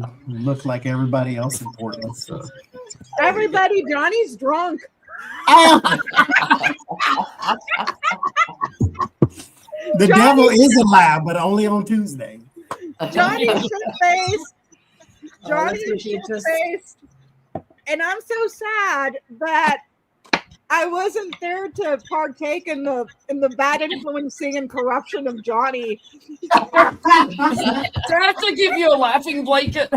to look like everybody else in Portland. So. Everybody, Johnny's drunk. The devil is alive, but only on Tuesday. Johnny's shit-faced. Johnny's shit-faced. And I'm so sad that I wasn't there to partake in the bad influencing and corruption of Johnny. Do I have to give you a laughing blanket?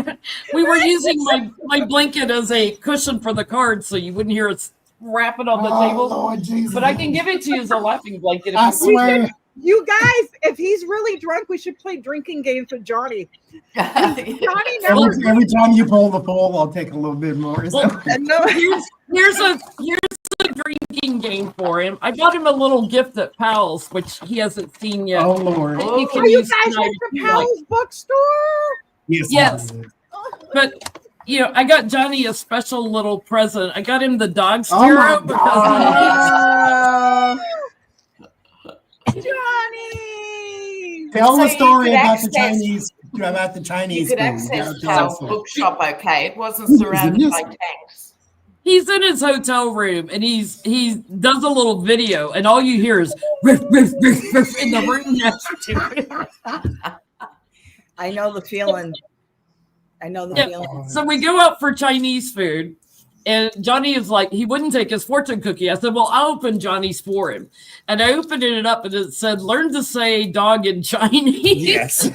We were using my blanket as a cushion for the cards so you wouldn't hear us rapping on the table. Lord Jesus. But I can give it to you as a laughing blanket. I swear. You guys, if he's really drunk, we should play drinking games with Johnny. Johnny never. Every time you pull the pole, I'll take a little bit more. No, Here's a drinking game for him. I got him a little gift at Powell's, which he hasn't seen yet. Oh Lord! You can are you use guys tonight at if the you like. Powell's bookstore? Yes. But I got Johnny a special little present. I got him the dog Ciro Johnny! Tell So the story you could about access- the Chinese. You could food. access Tell Powell's us. bookshop, okay? It wasn't surrounded by tanks. He's in his hotel room and he does a little video and all you hear is riff, riff, riff, riff in the room next to him. I know the feeling. feeling. So we go out for Chinese food and Johnny is like, he wouldn't take his fortune cookie. I said, well, I'll open Johnny's for him. And I opened it up and it said, learn to say dog in Chinese. Yes.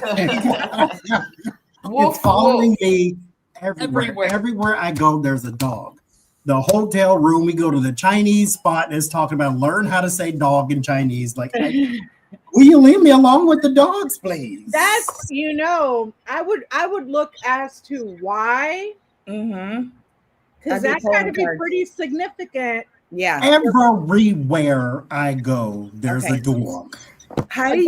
It's following me everywhere. Everywhere I go, there's a dog. The hotel room, we go to the Chinese spot and it's talking about learn how to say dog in Chinese. Like, will you leave me alone with the dogs, please? That's I would look as to why. Mm-hmm. Because that's got to be pretty significant. Yeah. Everywhere I go, there's a dog. How do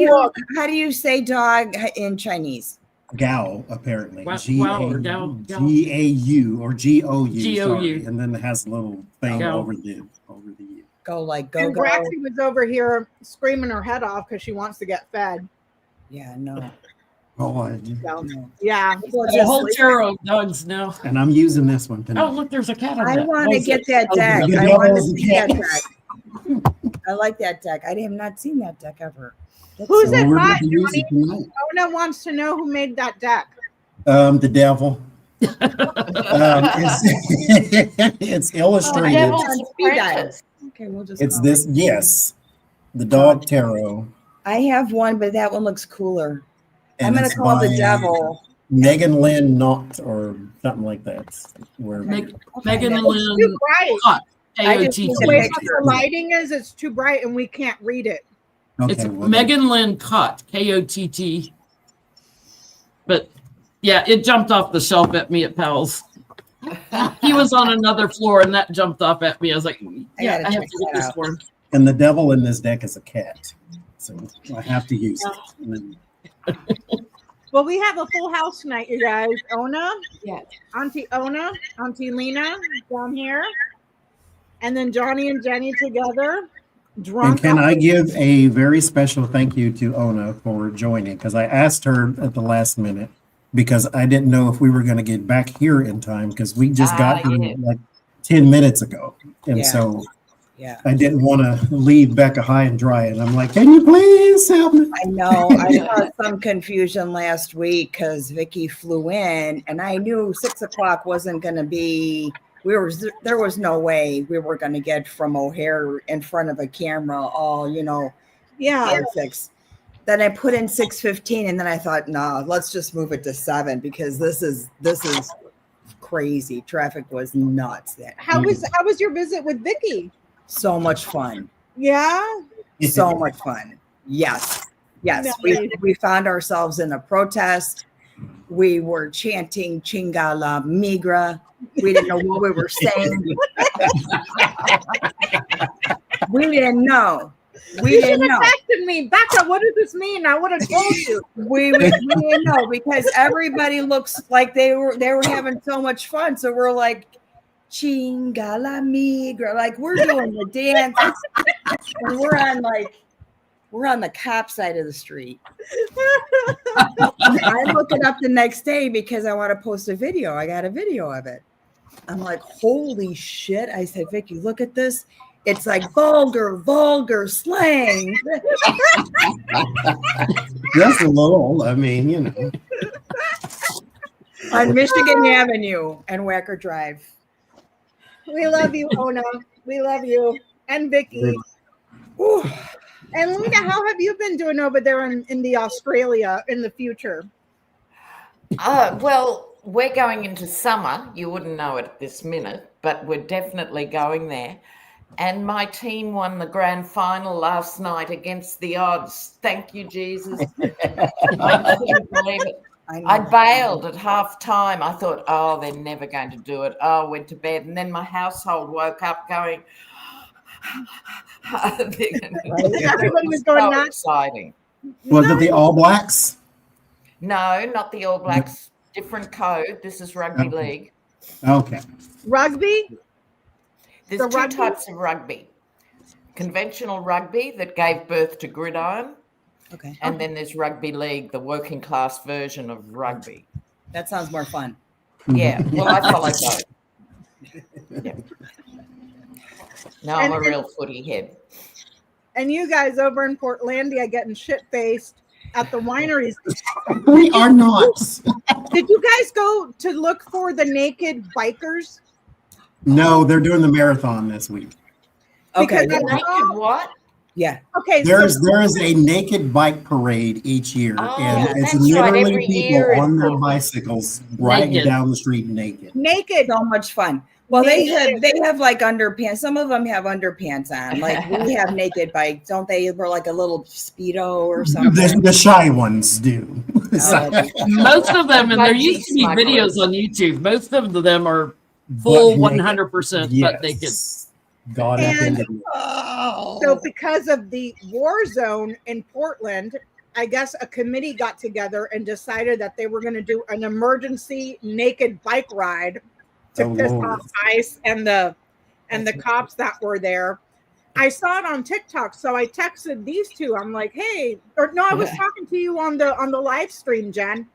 you say dog in Chinese? Gao, apparently. Wow, or Gao. G-A-U or G-O-U. G-O-U. And then it has a little thing Gao. over the U. Go like go. And Braxy was over here screaming her head off because she wants to get fed. Yeah, no. Oh, Yeah. The whole Ciro dogs now. and I'm using this one tonight. Oh, look, there's a cat on I that. want to get that deck. The I devil want to is a see that cat. deck. I like that deck. I have not seen that deck ever. Who's So it we're by, going to use Johnny? it tonight. Ona wants to know who made that deck. The devil. It's illustrated. Devil's Apprentice. Okay, we'll just. It's call this, it. yes. The dog tarot. I have one, but that one looks cooler. I'm And gonna it's call the by devil. Megan Lynn Knott or something like that. Where Megan It's Lynn too bright. Cott. I just AOTT. need The to way pick- that the lighting is, it's too bright and we can't read it. It's well, Megan Lynn Cott, K-O-T-T. But yeah, it jumped off the shelf at me at Powell's. He was on another floor and that jumped off at me. I was like, yeah, gotta I have check to get that this out. for him. And the devil in this deck is a cat. So I have to use it. And then- Well, we have a full house tonight, you guys. Ona, Yeah. Auntie Ona, Auntie Lena down here, and then Johnny and Jennie together. Drunk. And can I give a very special thank you to Ona for joining? Because I asked her at the last minute because I didn't know if we were going to get back here in time because we just got here yeah. like 10 minutes ago. And Yeah. so Yeah. I didn't want to leave Becca high and dry. And I'm like, can you please help me? I know. I saw some confusion last week because Vicky flew in, and I knew 6 o'clock wasn't going to be. There was no way we were going to get from O'Hare in front of a camera all, Yeah. 6. Then I put in 6:15, and then I thought, no, let's just move it to 7 because this is crazy. Traffic was nuts. How was your visit with Vicky? So much fun. Yeah. So much fun. Yes. Nice. We found ourselves in a protest. We were chanting Chingala Migra. We didn't know what we were saying. We didn't know. We didn't know. Texted me, Becca, what does this mean? I would have told you. We didn't know because everybody looks like they were having so much fun. So we're like, Chingala Migra, like we're doing the dance. And we're on like We're on the cop side of the street. I look it up the next day because I want to post a video. I got a video of it. I'm like, holy shit. I said, Vicky, look at this. It's like vulgar slang. Just a little. I mean, you know. On Michigan Avenue and Wacker Drive. We love you, Ona. We love you. And Vicky. Ooh. And Lena, how have you been doing over there in the Australia in the future? Well, we're going into summer. You wouldn't know it this minute, but we're definitely going there. And my team won the grand final last night against the odds. Thank you, Jesus. I couldn't believe it. I bailed at half time. I thought, oh, they're never going to do it. Oh, I went to bed. And then my household woke up going, everybody was going so nuts. Exciting. Was it the All Blacks? No, not the All Blacks. Different code. This is rugby league. Okay. Rugby? There's two types of rugby. Conventional rugby that gave birth to gridiron. Okay. And then there's rugby league, the working class version of rugby. That sounds more fun. Yeah. Well, I follow both. Yeah. No, I'm a real footy head. And you guys over in Portlandia getting shit-faced at the wineries. We are not. Did you guys go to look for the naked bikers? No, they're doing the marathon this week. Okay. Because Naked what? Yeah. Okay. There is a naked bike parade each year, and it's that's right. literally Every people year on it's their naked. bicycles riding Naked. down the street naked. Naked. So much fun. Well, they have like underpants. Some of them have underpants on. Like we have naked bikes, don't they? We're like a little Speedo or something. The shy ones do. Most of them, and there Like used to be smugglers. videos on YouTube. Most of them are full 100% butt naked. Yes. God And- intended. So because of the war zone in Portland, I guess a committee got together and decided that they were going to do an emergency naked bike ride to Oh, piss Lord. off ICE and the cops that were there. I saw it on TikTok, so I texted these two. I'm like, hey, or no, I was talking to you on the live stream, Jen,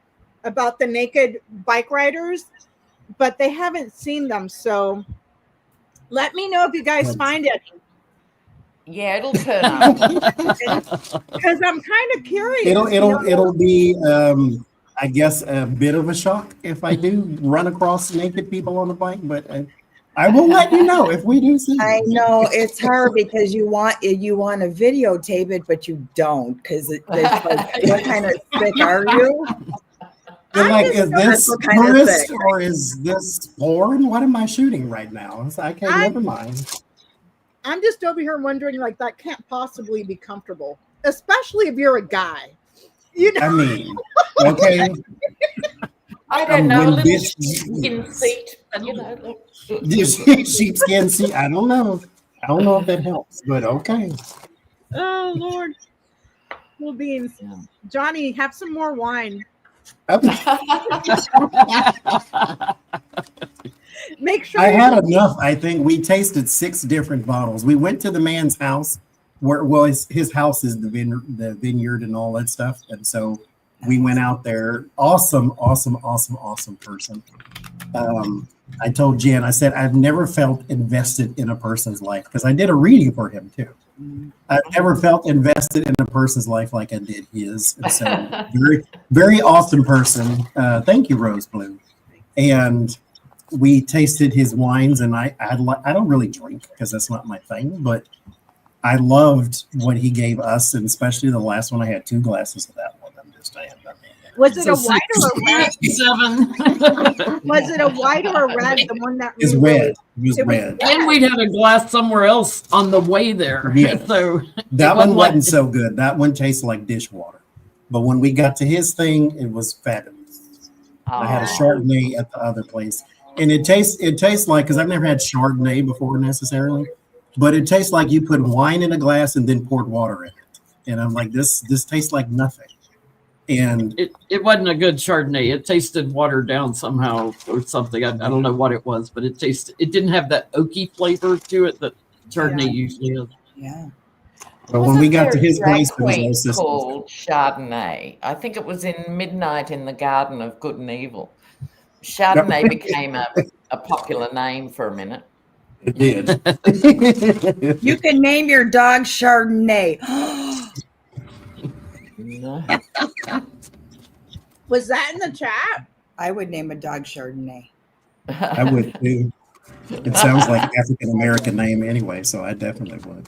about the naked bike riders, but they haven't seen them. So let me know if you guys find it. Yeah, it'll turn up. Because I'm kind of curious. It'll be I guess a bit of a shock if I do run across naked people on the bike, but I will let you know if we do see. I know it's hard because you want to videotape it, but you don't because it's like, what kind of sick are you? They're like, is this what kind of tourist thing. or is this porn? What am I shooting right now? It's like, okay, never mind. I'm just over here wondering, like, that can't possibly be comfortable, especially if you're a guy. You know, I mean, okay. I don't know, a When little bitch- skin seat, you know. Sheepskin seat. I don't know if that helps, but okay. oh Lord. Well, beans, Johnny, have some more wine. Make sure I had enough. I think we tasted 6 different bottles. We went to the man's house where his house is the vineyard and all that stuff. And so we went out there. Awesome person. I told Jen, I said, I've never felt invested in a person's life because I did a reading for him too. I've never felt invested in a person's life like I did his. And so very, very awesome person. Thank you, Rose Blue. And we tasted his wines, and I don't really drink because that's not my thing, but I loved what he gave us, and especially the last one. I had 2 glasses of that one. I'm just saying. Was it a white or a red? 7. Was it a white or a red? The one that It's we red. really- It was It was red. And we'd have a glass somewhere else on the way there. Yeah. So That it one wasn't wasn't like- so good. That one tasted like dishwater. But when we got to his thing, it was fabulous. I had a Chardonnay at the other place. And it tastes like, because I've never had Chardonnay before necessarily, but it tastes like you put wine in a glass and then poured water in it. And I'm like, this tastes like nothing. And it wasn't a good Chardonnay. It tasted watered down somehow or something. I don't know what it was, but it didn't have that oaky flavor to it that Chardonnay usually is. Yeah. But when we got to his place, there was no a sisters. called Chardonnay. I think it was in Midnight in the Garden of Good and Evil. Chardonnay became a popular name for a minute. It did. You can name your dog Chardonnay. No. Was that in the chat? I would name a dog Chardonnay. I would too. It sounds like an African American name anyway, so I definitely would.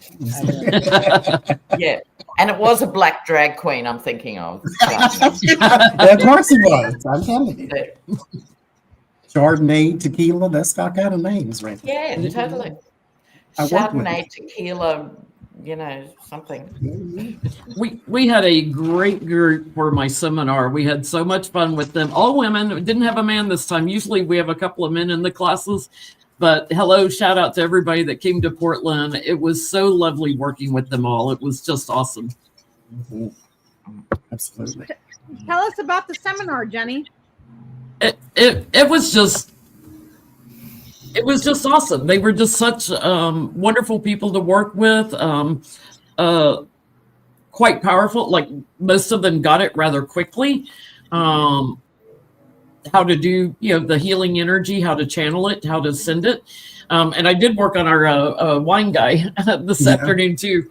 Yeah, and it was a black drag queen I'm thinking of. Of course it was. I'm telling you. Chardonnay, tequila, that's got kind of names right there. Yeah, totally. Chardonnay, tequila, something. We had a great group for my seminar. We had so much fun with them. All women. We didn't have a man this time. Usually we have a couple of men in the classes. But hello, shout out to everybody that came to Portland. It was so lovely working with them all. It was just awesome. Mm-hmm. Absolutely. Tell us about the seminar, Jennie. It was just awesome. They were just such wonderful people to work with. Quite powerful. Like most of them got it rather quickly. How to do, the healing energy, how to channel it, how to send it. And I did work on our wine guy this afternoon too.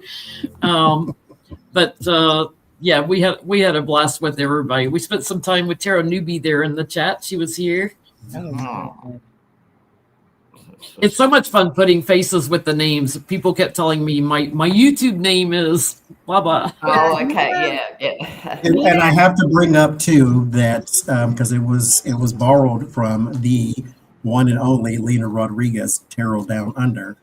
But we had a blast with everybody. We spent some time with Tara Newby there in the chat. She was here. Oh. It's so much fun putting faces with the names. People kept telling me my YouTube name is blah blah. Oh, okay, yeah. And I have to bring up too that because it was borrowed from the one and only Lena Rodriguez, Tarot Down Under.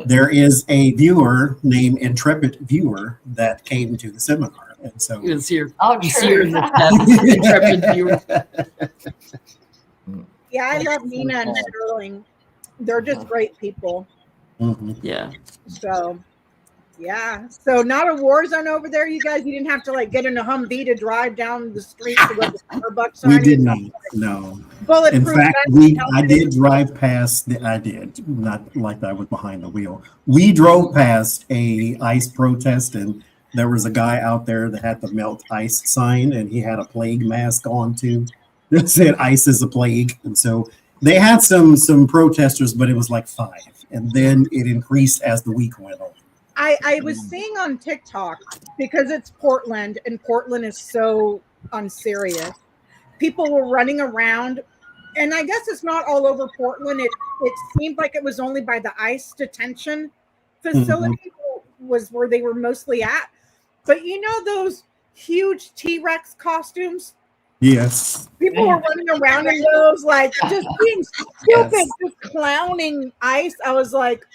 There is a viewer named Intrepid Viewer that came to the seminar, and so He was here. Oh, He's true. here in the chat. Intrepid Viewer. Yeah, I love Nina and Sterling. They're just great people. Mm-hmm. Yeah. So, yeah. So not a war zone over there, you guys. You didn't have to get in a Humvee to drive down the street to go to Starbucks. We did not. No. Bulletproof. In fact, I did drive past. I did not like I was behind the wheel. We drove past a ICE protest, and there was a guy out there that had the melt ice sign, and he had a plague mask on too. That said, "Ice is a plague," and so. They had some protesters, but it was like 5, and then it increased as the week went on. I was seeing on TikTok, because it's Portland, and Portland is so unserious. People were running around, and I guess it's not all over Portland. It seemed like it was only by the ICE detention facility was where they were mostly at. But those huge T-Rex costumes? Yes. People were running around in those, just being stupid, just clowning ICE. I was like,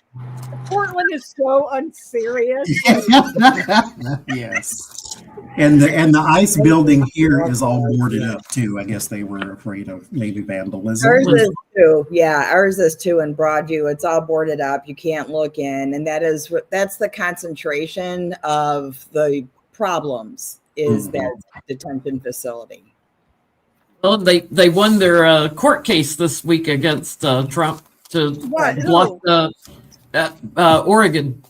Portland is so unserious. Yes. And the ICE building here is all boarded up too. I guess they were afraid of maybe vandalism. Ours is too. Yeah, ours is too in Broadview. It's all boarded up. You can't look in, and that's the concentration of the problems is that detention facility. Well, they won their court case this week against Trump to block Oregon,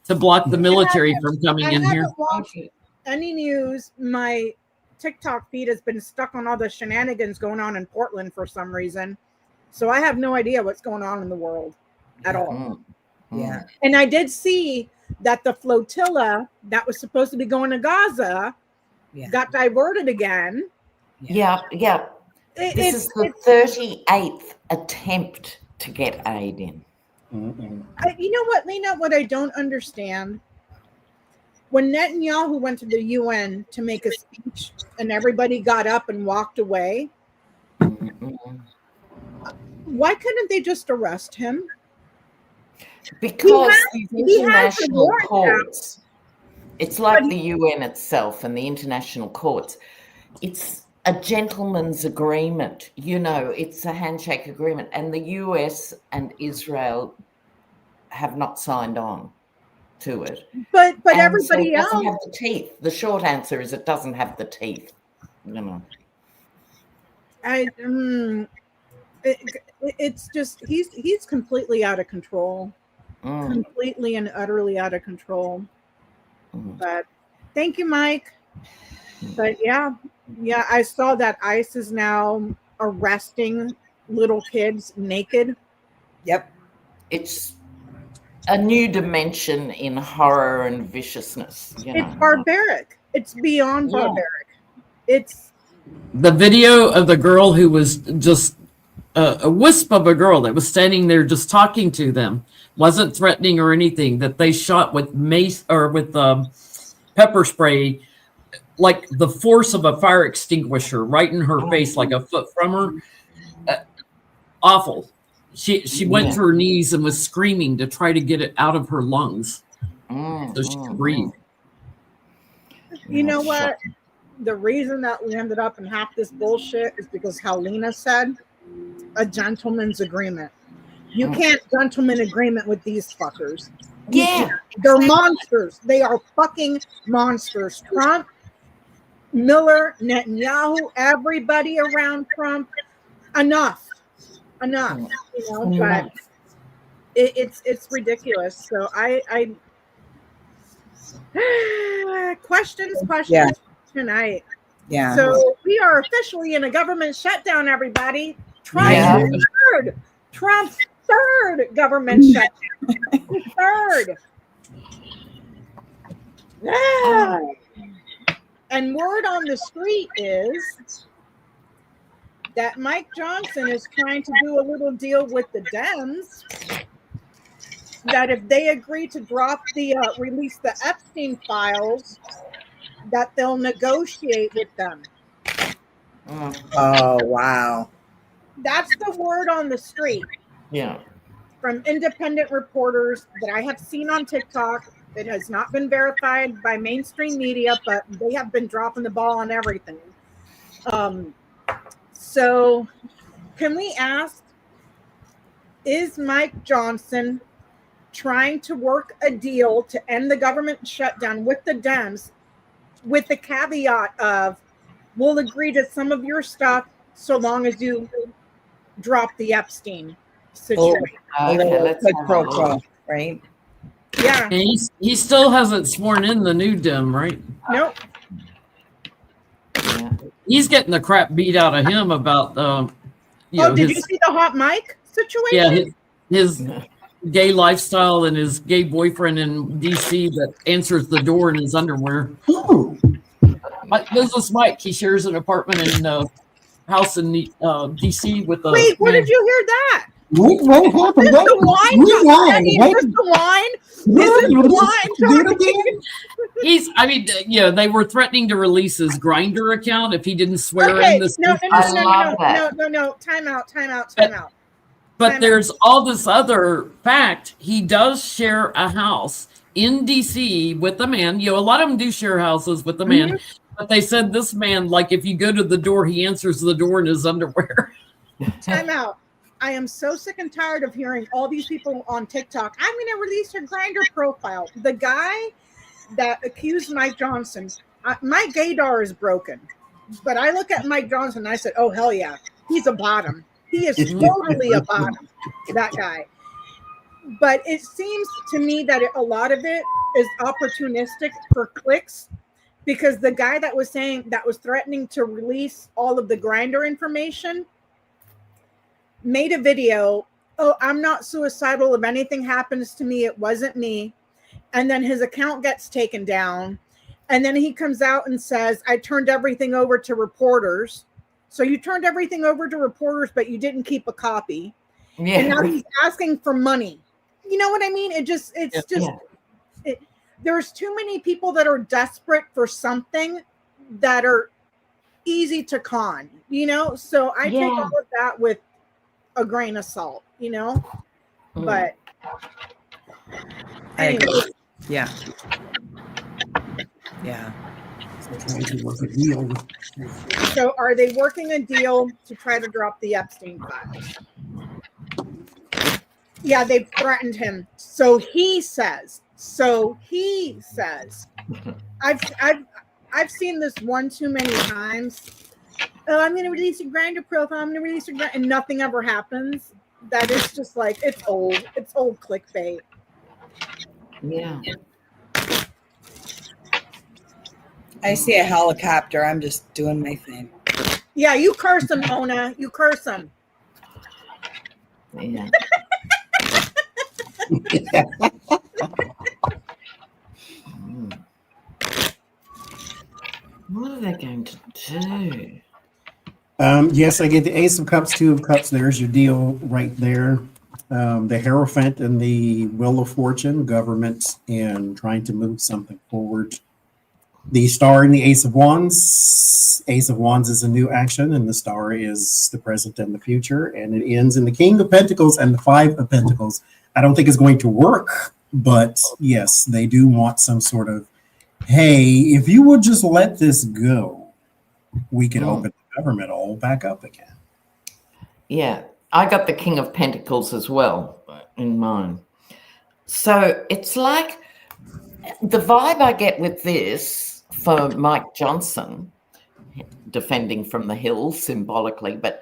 to block the military from coming in here. Any news? My TikTok feed has been stuck on all the shenanigans going on in Portland for some reason, so I have no idea what's going on in the world at all. Yeah, and I did see that the flotilla that was supposed to be going to Gaza got diverted again. Yeah. This is the 38th attempt to get aid in. You know what, Lena? What I don't understand, when Netanyahu went to the UN to make a speech and everybody got up and walked away, why couldn't they just arrest him? Because these international courts, it's like the UN itself and the international courts. It's a gentleman's agreement, it's a handshake agreement, and the US and Israel have not signed on to it. But and everybody so it else doesn't have the teeth. The short answer is it doesn't have the teeth. It's just he's completely out of control, completely and utterly out of control. But thank you, Mike. But yeah, I saw that ICE is now arresting little kids naked. Yep. It's a new dimension in horror and viciousness. It's barbaric. It's beyond barbaric. It's the video of the girl who was just a wisp of a girl that was standing there just talking to them, wasn't threatening or anything, that they shot with mace or with pepper spray, like the force of a fire extinguisher right in her face, like a foot from her. Awful. She went to her knees and was screaming to try to get it out of her lungs so she could breathe. You know what? The reason that we ended up in half this bullshit is because how Lena said, a gentleman's agreement. You can't gentleman agreement with these fuckers. They're monsters. They are fucking monsters. Trump, Miller, Netanyahu, everybody around Trump. Enough. You know, but it's ridiculous. So I questions tonight. Yeah. So we are officially in a government shutdown, everybody. Trump's third government shutdown. Third. Yeah. And word on the street is that Mike Johnson is trying to do a little deal with the Dems, that if they agree to drop the release the Epstein files, that they'll negotiate with them. Oh, wow. That's the word on the street. Yeah. From independent reporters that I have seen on TikTok. It has not been verified by mainstream media, but they have been dropping the ball on everything. So can we ask, is Mike Johnson trying to work a deal to end the government shutdown with the Dems with the caveat of, we'll agree to some of your stuff so long as you drop the Epstein situation? Right? Yeah. And he still hasn't sworn in the new Dem, right? Nope. Yeah. He's getting the crap beat out of him about did you see the hot mic situation? Yeah, his gay lifestyle and his gay boyfriend in DC that answers the door in his underwear. Ooh. This is Mike. He shares an apartment in house in DC with a. Wait, where did you hear that? What happened? Is this the wine? Is this the wine? Is this the wine? They were threatening to release his Grindr account if he didn't swear in this. No. Time out. But there's all this other fact. He does share a house in DC with a man. A lot of them do share houses with a man. Mm-hmm. But they said this man, like, if you go to the door, he answers the door in his underwear. Time out. I am so sick and tired of hearing all these people on TikTok. I'm going to release your Grindr profile. The guy that accused Mike Johnson, my gaydar is broken. But I look at Mike Johnson and I said, oh, hell yeah. He's a bottom. He is totally a bottom, that guy. But it seems to me that a lot of it is opportunistic for clicks, because the guy that was threatening to release all of the Grindr information made a video. Oh, I'm not suicidal. If anything happens to me, it wasn't me. And then his account gets taken down. And then he comes out and says, I turned everything over to reporters. So you turned everything over to reporters, but you didn't keep a copy. Yeah. And now he's asking for money. You know what I mean? There's too many people that are desperate for something that are easy to con, So I take all of that with a grain of salt, But anyway. Yeah. So are they working a deal to try to drop the Epstein files? Yeah, they've threatened him. So he says. I've seen this one too many times. Oh, I'm going to release a Grindr profile. I'm going to release a Grindr, and nothing ever happens. That is just like, it's old. It's old clickbait. Yeah. I see a helicopter. I'm just doing my thing. Yeah, you curse him, Ona. You curse him. Yeah. What are they going to do? Yes, I get the Ace of Cups, Two of Cups. There's your deal right there. The Hierophant and the Wheel of Fortune, government, and trying to move something forward. The Star and the Ace of Wands. Ace of Wands is a new action, and the Star is the present and the future. And it ends in the King of Pentacles and the Five of Pentacles. I don't think it's going to work, but yes, they do want some sort of, hey, if you would just let this go, we could open the government all back up again. Yeah, I got the King of Pentacles as well in mine. So it's like the vibe I get with this for Mike Johnson, defending from the hill symbolically, but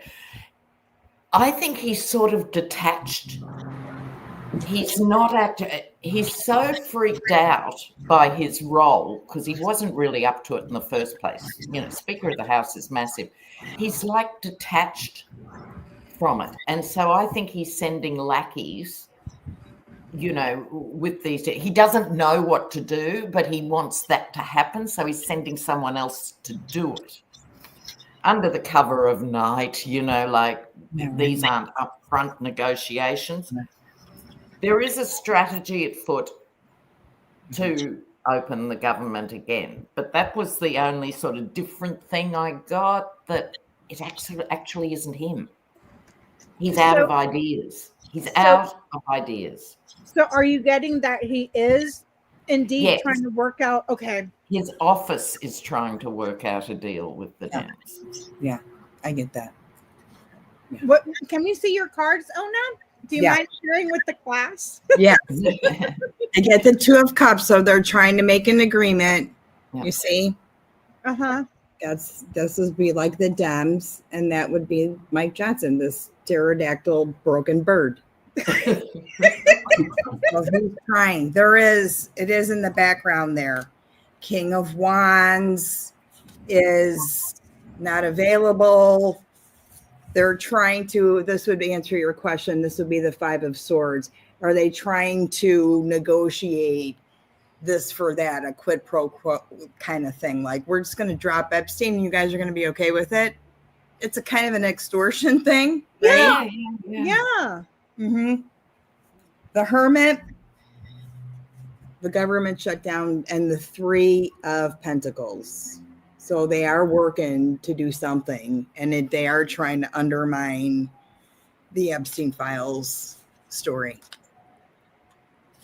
I think he's sort of detached. He's not he's so freaked out by his role because he wasn't really up to it in the first place. You know, Speaker of the House is massive. He's like detached from it. And so I think he's sending lackeys, you know, with these. He doesn't know what to do, but he wants that to happen. So he's sending someone else to do it under the cover of night, you know, like these aren't upfront negotiations. There is a strategy at foot to open the government again, but that was the only sort of different thing I got, that it actually isn't him. He's out of ideas. He's out of ideas. So are you getting that he is indeed trying to work out? Okay. His office is trying to work out a deal with the Dems. Yeah, I get that. Yeah. What, can we see your cards, Ona? Do you mind sharing with the class? Yeah. I get the Two of Cups, so they're trying to make an agreement. Yeah. You see? Uh-huh. This would be like the Dems, and that would be Mike Johnson, this pterodactyl broken bird. So he's trying. It is in the background there. King of Wands is not available. They're trying to, this would answer your question. This would be the Five of Swords. Are they trying to negotiate this for that, a quid pro quo kind of thing? Like, we're just going to drop Epstein and you guys are going to be okay with it? It's a kind of an extortion thing, right? Yeah. Mm-hmm. The Hermit, the government shutdown, and the Three of Pentacles. So they are working to do something, and they are trying to undermine the Epstein files story.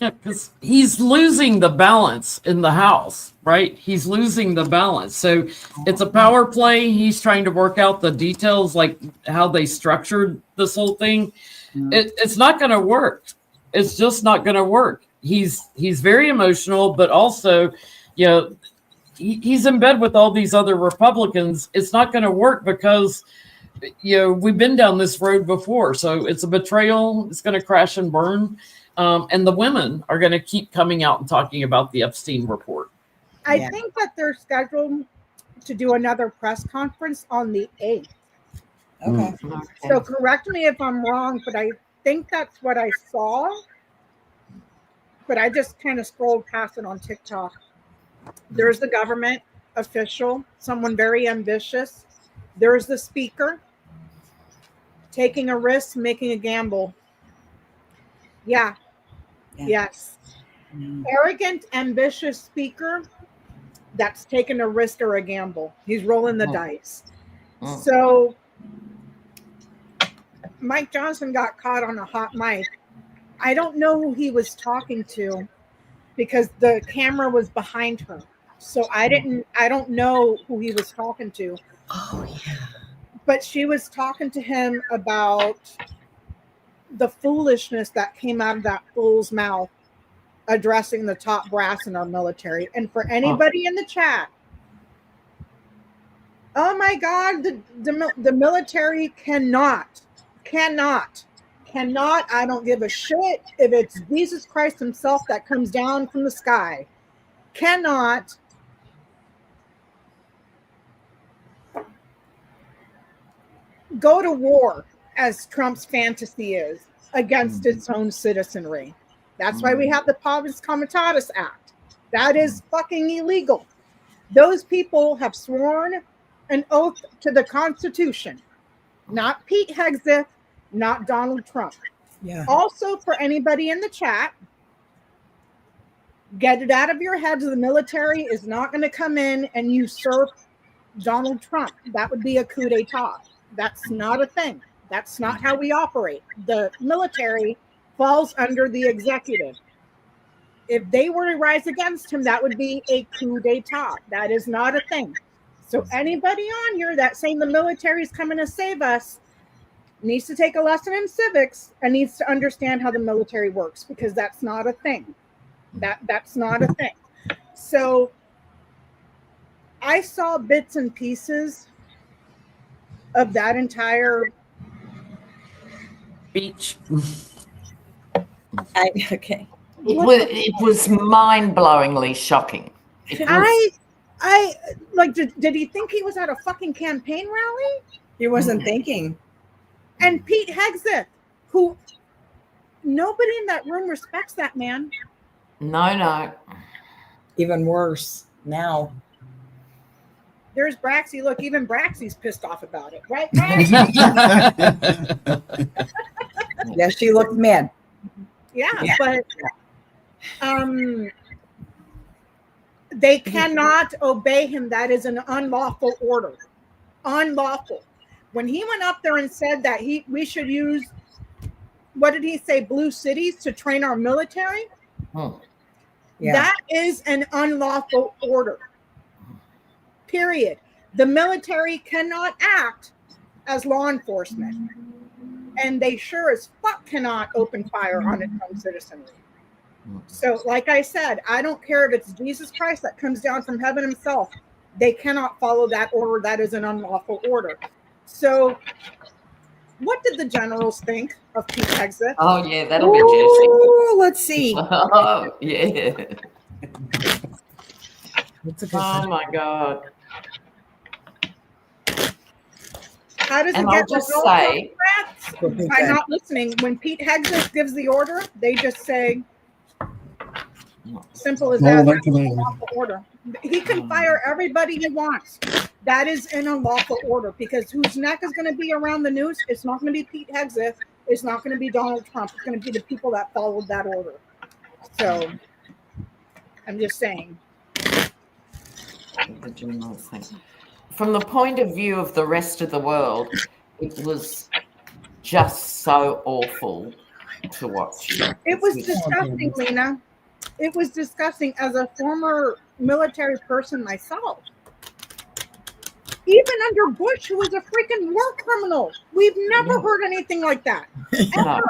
Yeah, because he's losing the balance in the house, right? He's losing the balance. So it's a power play. He's trying to work out the details, like how they structured this whole thing. It's not going to work. It's just not going to work. He's very emotional, but also, you know, he's in bed with all these other Republicans. It's not going to work because, you know, we've been down this road before. So it's a betrayal. It's going to crash and burn. And the women are going to keep coming out and talking about the Epstein report. I think that they're scheduled to do another press conference on the 8th. Okay. So correct me if I'm wrong, but I think that's what I saw. But I just kind of scrolled past it on TikTok. There's the government official, someone very ambitious. There's the speaker taking a risk, making a gamble. Yeah. Yes. Arrogant, ambitious speaker that's taking a risk or a gamble. He's rolling the dice. So Mike Johnson got caught on a hot mic. I don't know who he was talking to because the camera was behind her. So I don't know who he was talking to. Oh, yeah. But she was talking to him about the foolishness that came out of that fool's mouth addressing the top brass in our military. And for anybody in the chat, oh my God, the military cannot, I don't give a shit if it's Jesus Christ himself that comes down from the sky, cannot go to war, as Trump's fantasy is, against its own citizenry. That's why we have the Pavus Comitatus Act. That is fucking illegal. Those people have sworn an oath to the Constitution. Not Pete Hegseth, not Donald Trump. Yeah. Also, for anybody in the chat, get it out of your heads. The military is not going to come in and usurp Donald Trump. That would be a coup d'etat. That's not a thing. That's not how we operate. The military falls under the executive. If they were to rise against him, that would be a coup d'etat. That is not a thing. So anybody on here that's saying the military is coming to save us needs to take a lesson in civics and needs to understand how the military works, because that's not a thing. That's not a thing. So I saw bits and pieces of that entire Beach. Okay. It was mind-blowingly shocking. I like, did he think he was at a fucking campaign rally? He wasn't thinking. And Pete Hegseth, who nobody in that room respects that man. No. Even worse now. There's Braxy. Look, even Braxy's pissed off about it, right? Yeah, she looked mad. Yeah, but they cannot obey him. That is an unlawful order. Unlawful. When he went up there and said that we should use, what did he say, blue cities to train our military? Oh. Yeah. That is an unlawful order. Period. The military cannot act as law enforcement. And they sure as fuck cannot open fire on its own citizenry. So, like I said, I don't care if it's Jesus Christ that comes down from heaven himself. They cannot follow that order. That is an unlawful order. So, what did the generals think of Pete Hegseth? Oh, yeah, that'll be juicy. Ooh, let's see. Oh, yeah. That's a good Oh, one. my God. How does And it get I'll just results say- on that? By not listening. When Pete Hegseth gives the order, they just say, simple as that. That's an unlawful order. He can fire everybody he wants. That is an unlawful order, because whose neck is going to be around the news? It's not going to be Pete Hegseth. It's not going to be Donald Trump. It's going to be the people that followed that order. So I'm just saying. From the point of view of the rest of the world, it was just so awful to watch. It was disgusting, Lena. It was disgusting as a former military person myself. Even under Bush, who was a freaking war criminal. We've never heard anything like that. No.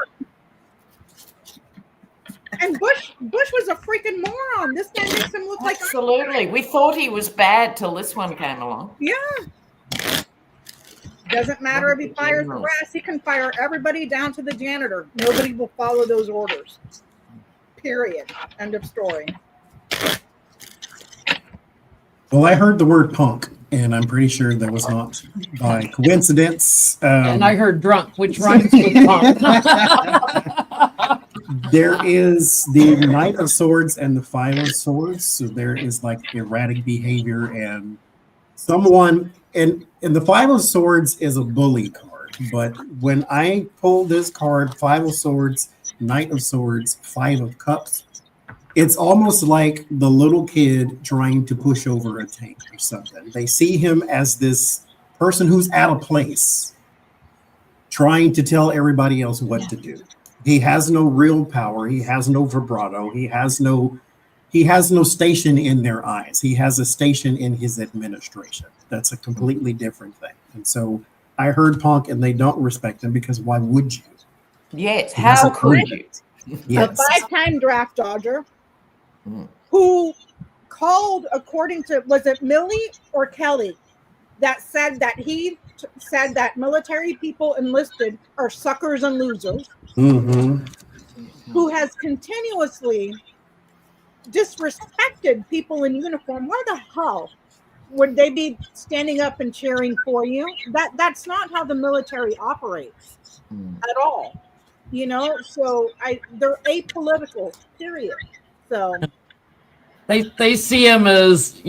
And Bush was a freaking moron. This guy makes him look like Absolutely. We thought he was bad till this one came along. Yeah. Doesn't matter if he fires the brass, he can fire everybody down to the janitor. Nobody will follow those orders. Period. End of story. Well, I heard the word punk, and I'm pretty sure that was not by coincidence. And I heard drunk, which rhymes with punk. There is the Knight of Swords and the Five of Swords. So there is like erratic behavior, and someone, and the Five of Swords is a bully card. But when I pull this card, Five of Swords, Knight of Swords, Five of Cups, it's almost like the little kid trying to push over a tank or something. They see him as this person who's out of place, trying to tell everybody else what to do. He has no real power. He has no vibrato. He has no station in their eyes. He has a station in his administration. That's a completely different thing. And so I heard punk, and they don't respect him, because why would you? Yes, how could you? Yes. A 5-time draft dodger who called, according to, was it Millie or Kelly, that said that he said that military people enlisted are suckers and losers, who has continuously disrespected people in uniform. Why the hell Would they be standing up and cheering for you? That's not how the military operates at all. You know, so they're apolitical, period. So they see him as,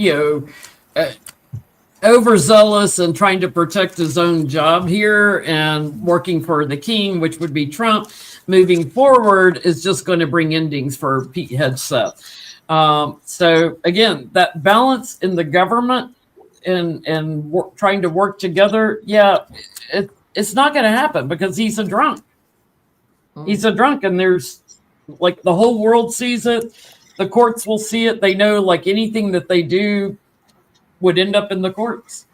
overzealous and trying to protect his own job here and working for the king, which would be Trump. Moving forward is just going to bring endings for Pete Hegseth. So again, that balance in the government and trying to work together, it's not going to happen because he's a drunk. He's a drunk, and there's like the whole world sees it. The courts will see it. They know like anything that they do would end up in the courts.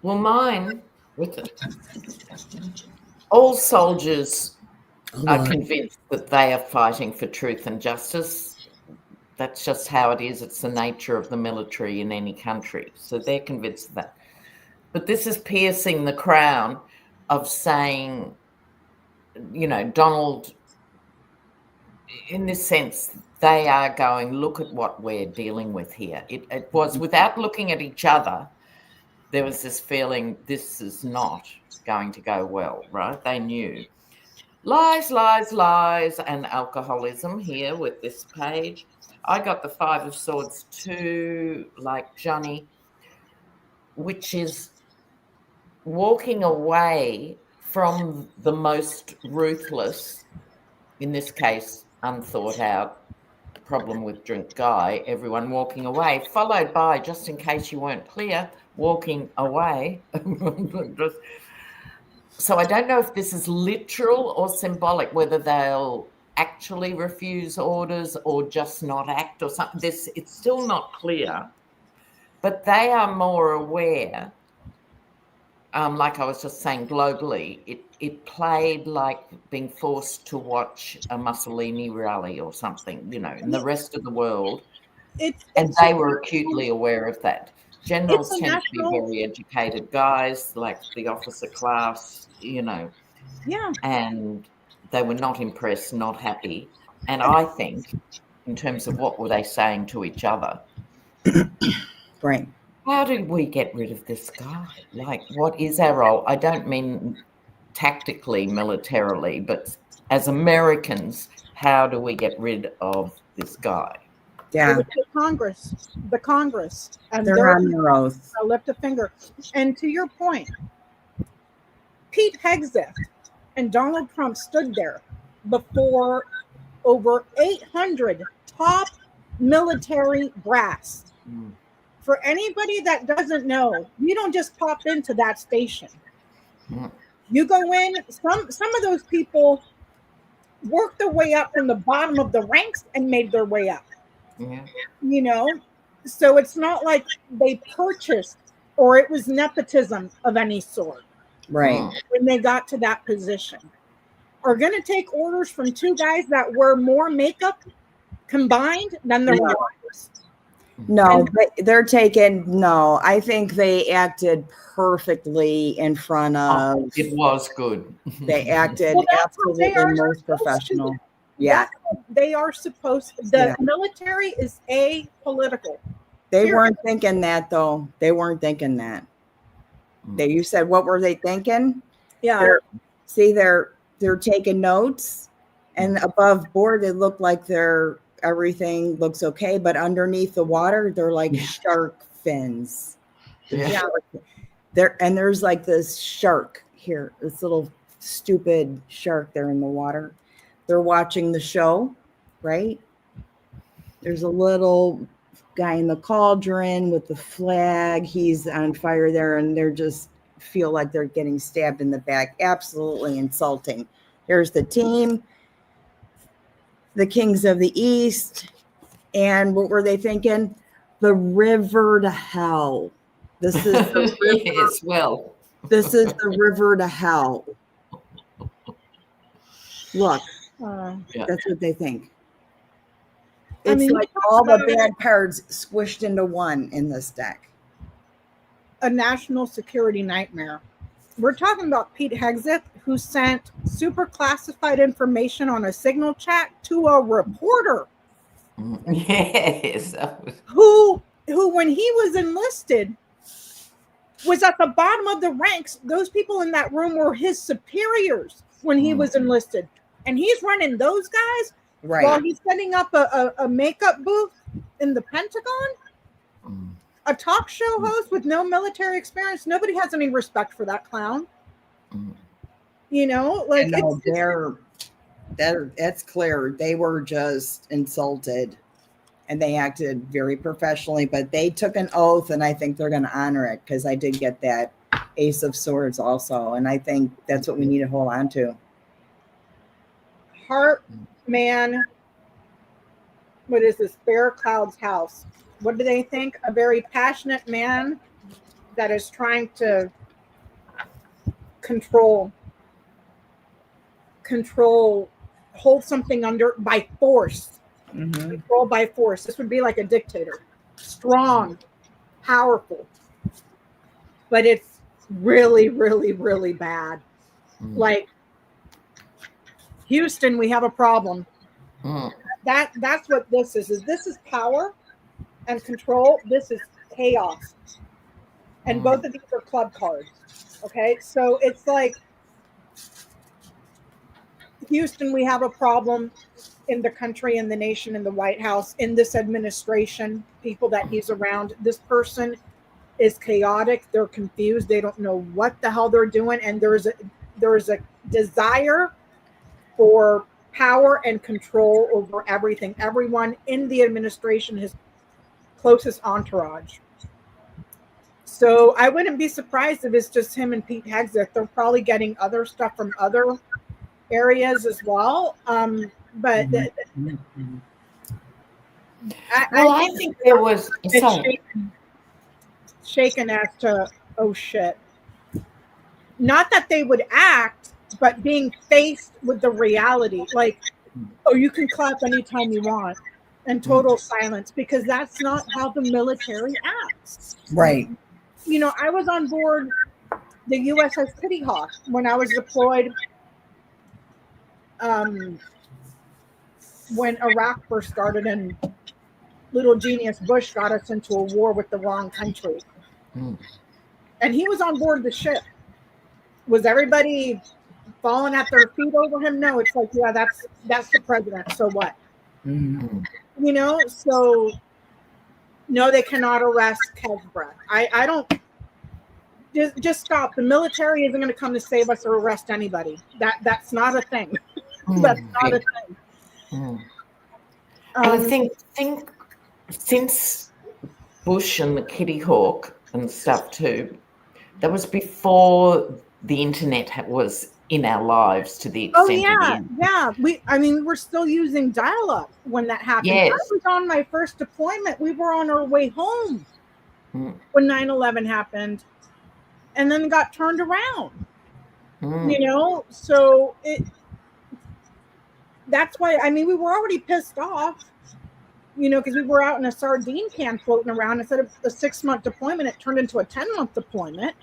Well, mine with it. All soldiers are convinced that they are fighting for truth and justice. That's just how it is. It's the nature of the military in any country. So they're convinced of that. But this is piercing the crown of saying, Donald, in this sense, they are going, look at what we're dealing with here. It was without looking at each other, there was this feeling this is not going to go well, right? They knew. Lies, lies, lies, and alcoholism here with this page. I got the 5 of Swords too, like Johnie, which is walking away from the most ruthless, in this case, unthought out problem with drink guy, everyone walking away, followed by, just in case you weren't clear, walking away. So I don't know if this is literal or symbolic, whether they'll actually refuse orders or just not act or something. It's still not clear, but they are more aware. Like I was just saying, globally, it played like being forced to watch a Mussolini rally or something, in the rest of the world. And they were acutely aware of that. Generals tend to be very educated guys, like the officer class, Yeah. And they were not impressed, not happy. And I think, in terms of what were they saying to each other? Right. How do we get rid of this guy? Like, what is our role? I don't mean tactically, militarily, but as Americans, how do we get rid of this guy? Yeah. The Congress. And they're on their oath. I'll lift a finger. And to your point, Pete Hegseth and Donald Trump stood there before over 800 top military brass. For anybody that doesn't know, you don't just pop into that station. You go in, some of those people worked their way up from the bottom of the ranks and made their way up. So it's not like they purchased or it was nepotism of any sort. Right. When they got to that position. Are going to take orders from 2 guys that wear more makeup combined than their wives. No, I think they acted perfectly in front of. It was good. They acted absolutely most professional. Yeah. They are supposed the military is apolitical. They weren't thinking that though. They weren't thinking that. You said, what were they thinking? Yeah. They're taking notes, and above board it looked like everything looks okay, but underneath the water they're like shark fins. Yeah. There's like this shark here, this little stupid shark there in the water. They're watching the show, right? There's a little guy in the cauldron with the flag. He's on fire there, and they're just feel like they're getting stabbed in the back. Absolutely insulting. Here's the team, the Kings of the East, and what were they thinking? The river to hell. This is the river. This is the river to hell. Look, that's what they think. It's like all the bad cards squished into one in this deck. A national security nightmare. We're talking about Pete Hegseth, who sent super classified information on a signal chat to a reporter. Yes. who when he was enlisted was at the bottom of the ranks. Those people in that room were his superiors when he was enlisted, and he's running those guys while he's setting up a makeup booth in the Pentagon. A talk show host with no military experience. Nobody has any respect for that clown. You know, like that's clear. They were just insulted, and they acted very professionally. But they took an oath, and I think they're going to honor it, because I did get that Ace of Swords also, and I think that's what we need to hold on to. Heart man. What is this? Bear Cloud's house. What do they think? A very passionate man that is trying to control, hold something under by force. Control by force. This would be like a dictator. Strong, powerful. But it's really, really, really bad. Like, Houston, we have a problem. That's what this is. This is power and control. This is chaos. And both of these are club cards. Okay, so it's like, Houston, we have a problem in the country, in the nation, in the White House, in this administration, people that he's around. This person is chaotic. They're confused. They don't know what the hell they're doing. And there is a desire for power and control over everything. Everyone in the administration, his closest entourage. So I wouldn't be surprised if it's just him and Pete Hegseth. They're probably getting other stuff from other areas as well. But I think there was shaken as to, oh shit. Not that they would act, but being faced with the reality, like, oh, you can clap anytime you want, and total silence, because that's not how the military acts. Right. You know, I was on board the USS Kitty Hawk when I was deployed when Iraq first started and little genius Bush got us into a war with the wrong country. And he was on board the ship. Was everybody falling at their feet over him? No, it's like, yeah, that's the president. So what? You know, so no, they cannot arrest Kesbra. I don't. Just stop. The military isn't going to come to save us or arrest anybody. That's not a thing. That's not a thing. I think since Bush and the Kitty Hawk and stuff too, that was before the internet was in our lives to the extent it is. Yeah. We're still using dial-up when that happened. Yes. I was on my first deployment. We were on our way home when 9/11 happened, and then got turned around. You know, so that's why, I mean, we were already pissed off, you know, because we were out in a sardine can floating around. Instead of a 6-month deployment, it turned into a 10-month deployment.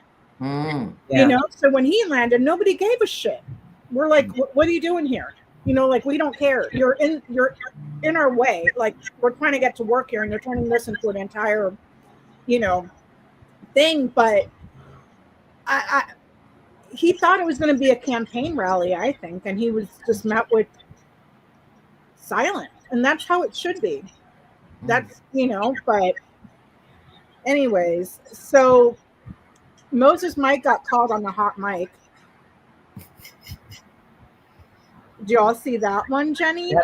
You know, so when he landed, nobody gave a shit. We're like, what are you doing here? You know, like, we don't care. You're in our way. Like, we're trying to get to work here, and you're turning this into an entire, you know, thing. But he thought it was going to be a campaign rally, I think, and he was just met with silence, and that's how it should be. That's, you know, but anyways, so Moses Mike got called on the hot mic. Did you all see that one, Jennie?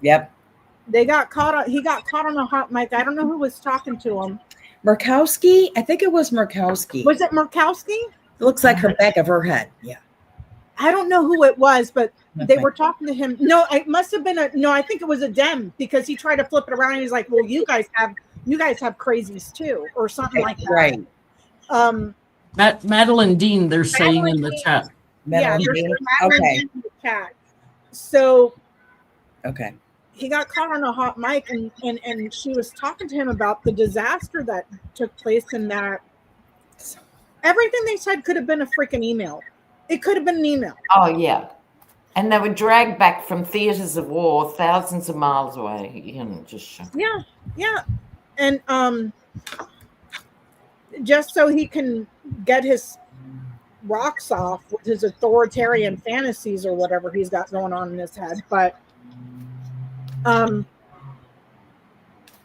Yep. He got caught on a hot mic. I don't know who was talking to him. Murkowski? I think it was Murkowski. Was it Murkowski? It looks like her back of her head. Yeah. I don't know who it was, but they were talking to him. No, it must have been I think it was a Dem, because he tried to flip it around and he's like, well, you guys have crazies too, or something like that. Right. Madeline Dean, they're saying in the chat. Madeline Dean in the chat. So okay. He got caught on a hot mic, and she was talking to him about the disaster that took place, in that everything they said could have been a freaking email. It could have been an email. Oh, yeah. And they were dragged back from theatres of war thousands of miles away. You know, just Yeah. And just so he can get his rocks off with his authoritarian fantasies or whatever he's got going on in his head. But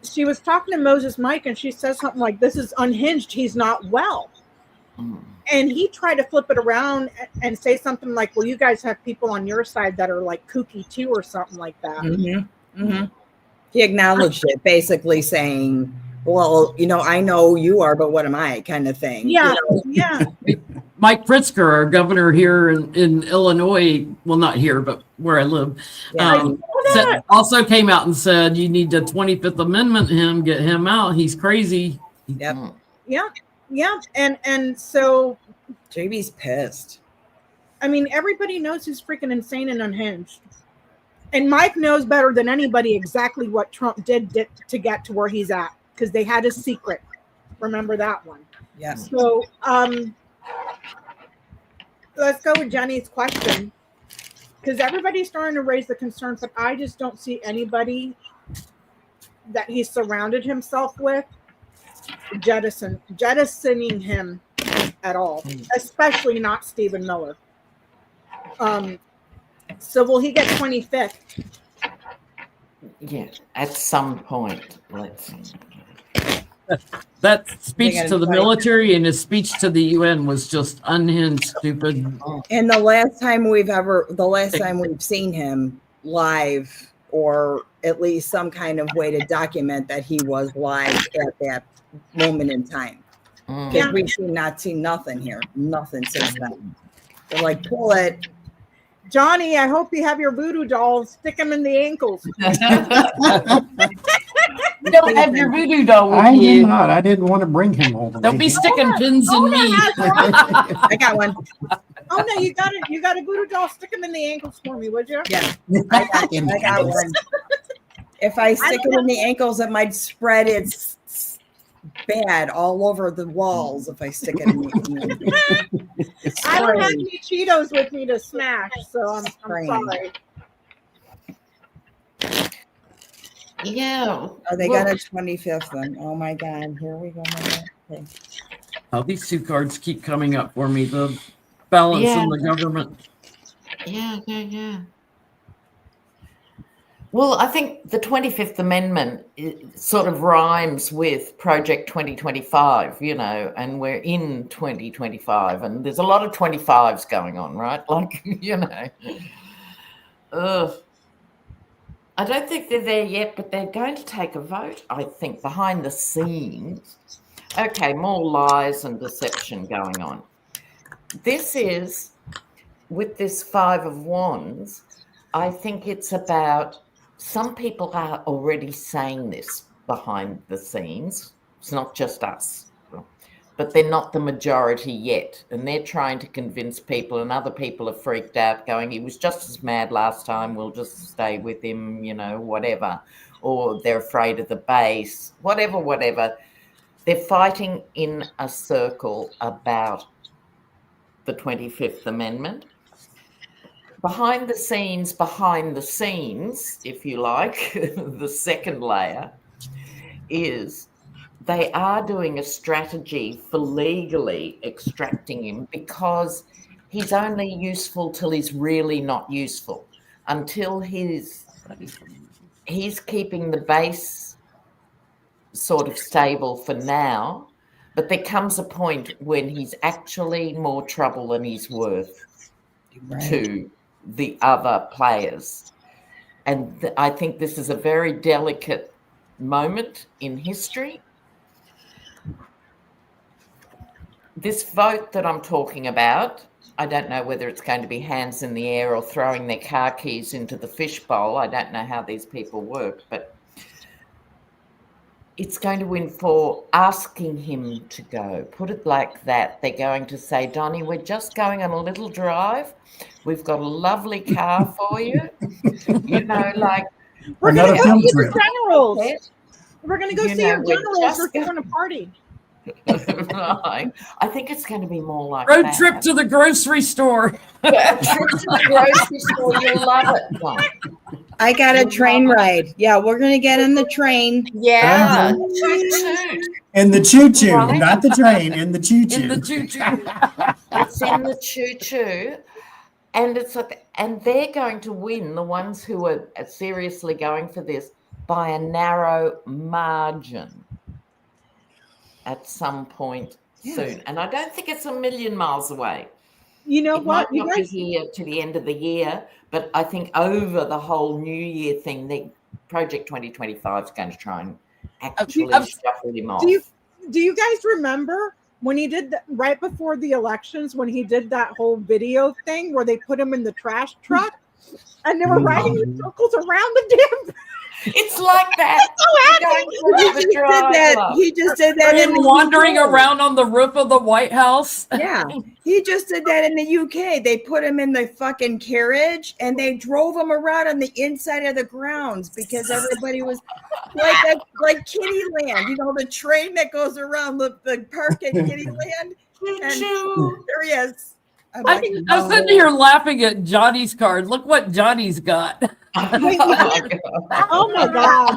she was talking to Moses Mike, and she says something like, "This is unhinged. He's not well." And he tried to flip it around and say something like, "Well, you guys have people on your side that are like kooky too," or something like that. He acknowledged it, basically saying, "Well, you know, I know you are, but what am I?" kind of thing. Yeah, you know? yeah. Mike Pritzker, our governor here in Illinois, well, not here, but where I live, also came out and said, you need the 25th Amendment him, get him out. He's crazy. Yep. Yeah. And so JB's pissed. I mean, everybody knows he's freaking insane and unhinged. And Mike knows better than anybody exactly what Trump did to get to where he's at, because they had his secret. Remember that one? Yes. So let's go with Jenny's question, because everybody's starting to raise the concerns, but I just don't see anybody that he surrounded himself with jettisoning him at all, especially not Stephen Miller. So will he get 25th? Yeah, at some point. Let's see. That speech to the military and his speech to the UN was just unhinged, stupid. And the last time we've seen him live, or at least some kind of way to document that he was live at that moment in time. Because we've not seen nothing here. Nothing since then. They're like, pull it. Johnie, I hope you have your voodoo doll. Stick him in the ankles. You don't have your voodoo doll with I you. did not. I didn't want to bring him over. Don't be sticking pins in me. I got one. Oh no, you got it. You got a voodoo doll. Stick him in the ankles for me, would you? Yeah, I got one. If I stick it in the ankles, it might spread its bad all over the walls. If I stick it in the I don't have any Cheetos with me to smash, so I'm sorry. Yeah. Oh, they got a 25th then. Oh my God. Here we go. Okay. Oh, these two cards keep coming up for me. The balance in the government. Yeah. Well, I think the 25th Amendment sort of rhymes with Project 2025, you know, and we're in 2025, and there's a lot of 25s going on, right? Like, you know. I don't think they're there yet, but they're going to take a vote, I think, behind the scenes. Okay, more lies and deception going on. This is, with this Five of Wands, I think it's about, some people are already saying this behind the scenes. It's not just us, but they're not the majority yet. And they're trying to convince people, and other people are freaked out going, he was just as mad last time, we'll just stay with him, you know, whatever. Or they're afraid of the base, whatever. They're fighting in a circle about the 25th Amendment. Behind the scenes, if you like, the second layer is they are doing a strategy for legally extracting him, because he's only useful till he's really not useful. Until he's keeping the base sort of stable for now, but there comes a point when he's actually more trouble than he's worth to the other players. And I think this is a very delicate moment in history. This vote that I'm talking about, I don't know whether it's going to be hands in the air or throwing their car keys into the fishbowl. I don't know how these people work, but it's going to win for asking him to go. Put it like that. They're going to say, Donnie, we're just going on a little drive. We've got a lovely car for you. You know, like, we're going to go see the generals. We're going to go see your generals. We're going to party. Right. I think it's going to be more like Road that. trip to the grocery store. A trip to the grocery store. You'll love it, John. I got a train ride. Yeah, we're gonna get in the train. Yeah. Uh-huh. Toot. In the choo-choo, Right. not the train, in the choo-choo. In the choo-choo. It's in the choo-choo. And and they're going to win, the ones who are seriously going for this, by a narrow margin at some point soon. And I don't think it's a million miles away. You know It what? might not be here to the end of the year, but I think over the whole New Year thing, the Project 2025 is going to try and actually shuffle him off. Do you guys remember when he did right before the elections, when he did that whole video thing where they put him in the trash truck and they were riding in circles around the damn? It's like that. He just did that Him in the wandering UK. around on the roof of the White House. Yeah, he just did that in the UK. They put him in the fucking carriage and they drove him around on the inside of the grounds because everybody was like Kittyland, you know, the train that goes around the park at Kittyland. And there he is. I'm I'm sitting here laughing at Johnny's card. Look what Johnny's got. Oh my God!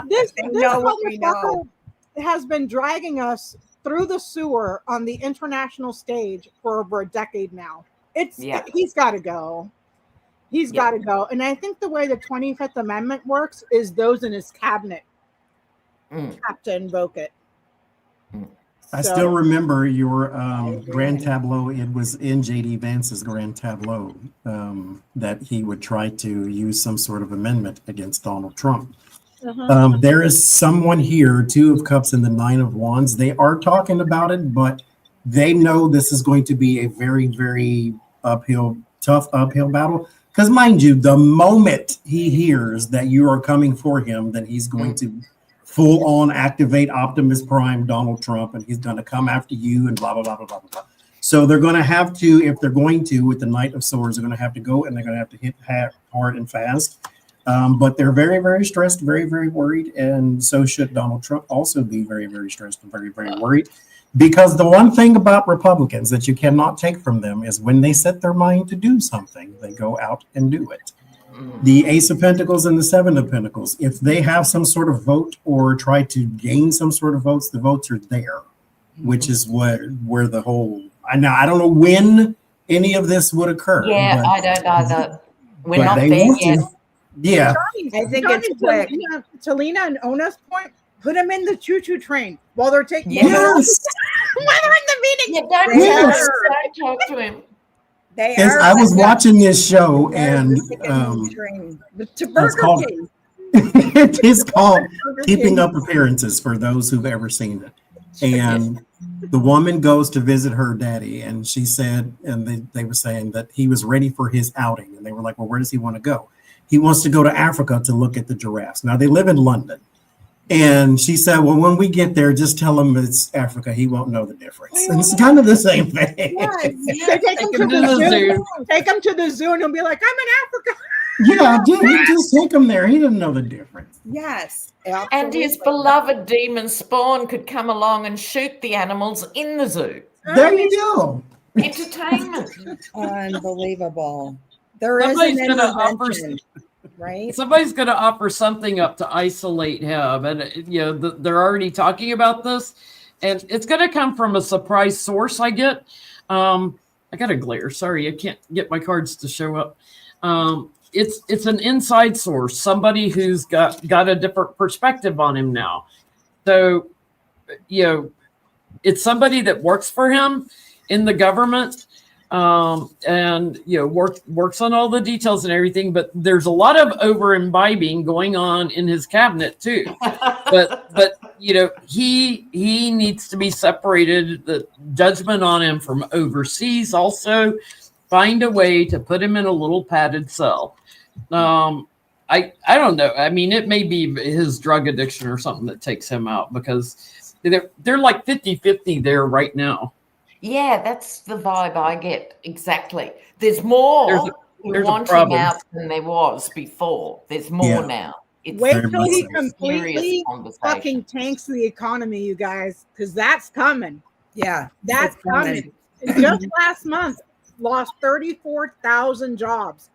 This motherfucker has been dragging us through the sewer on the international stage for over a decade now. He's got to go. He's got to go. And I think the way the 25th Amendment works is those in his cabinet have to invoke it. I still remember your grand tableau. It was in J.D. Vance's grand tableau that he would try to use some sort of amendment against Donald Trump. There is someone here, 2 of Cups and the 9 of Wands. They are talking about it, but they know this is going to be a very, very tough uphill battle. Because mind you, the moment he hears that you are coming for him, then he's going to full on activate Optimus Prime Donald Trump, and he's going to come after you and blah, blah, blah, blah, blah, blah. So they're going to have to, if they're going to, with the Knight of Swords, they're going to have to go and they're going to have to hit hard and fast. But they're very, very stressed, very, very worried. And so should Donald Trump also be very, very stressed and very, very worried. Because the one thing about Republicans that you cannot take from them is when they set their mind to do something, they go out and do it. The Ace of Pentacles and the 7 of Pentacles, if they have some sort of vote or try to gain some sort of votes, the votes are there, which is where the whole, I don't know when any of this would occur. Yeah, I don't either. We're not there yet. Yeah. I think it's quick. To Lena and Ona's point, put them in the choo-choo train while they're taking Yes. while they're in the meeting. Yeah, don't talk to him. I was watching this show and it is called Keeping Up Appearances for those who've ever seen it. And the woman goes to visit her daddy, and she said, and they were saying that he was ready for his outing, and they were like, well, where does he want to go? He wants to go to Africa to look at the giraffes. Now they live in London. And she said, well, when we get there, just tell him it's Africa. He won't know the difference. And it's kind of the same thing. Take him to the zoo and he'll be like, I'm in Africa. Yeah, dude, just take him there. He didn't know the difference. Yes. And his beloved demon Spawn could come along and shoot the animals in the zoo. There you go. Entertainment. Unbelievable. There is an intervention. Right. Somebody's going to offer something up to isolate him, and they're already talking about this, and it's going to come from a surprise source. I get. I got a glare. Sorry, I can't get my cards to show up. It's an inside source, somebody who's got a different perspective on him now. So, it's somebody that works for him in the government. And works on all the details and everything, but there's a lot of over imbibing going on in his cabinet too. but he needs to be separated. The judgment on him from overseas also. Find a way to put him in a little padded cell. I don't know. I mean, it may be his drug addiction or something that takes him out, because they're like 50-50 there right now. Yeah, that's the vibe I get. Exactly. There's more there's wanting out than there was before. There's more now. It's Wait Very till much he so. completely conversation. fucking tanks the economy, you guys, because that's coming. Yeah, That's it's coming. coming. Just last month, lost 34,000 jobs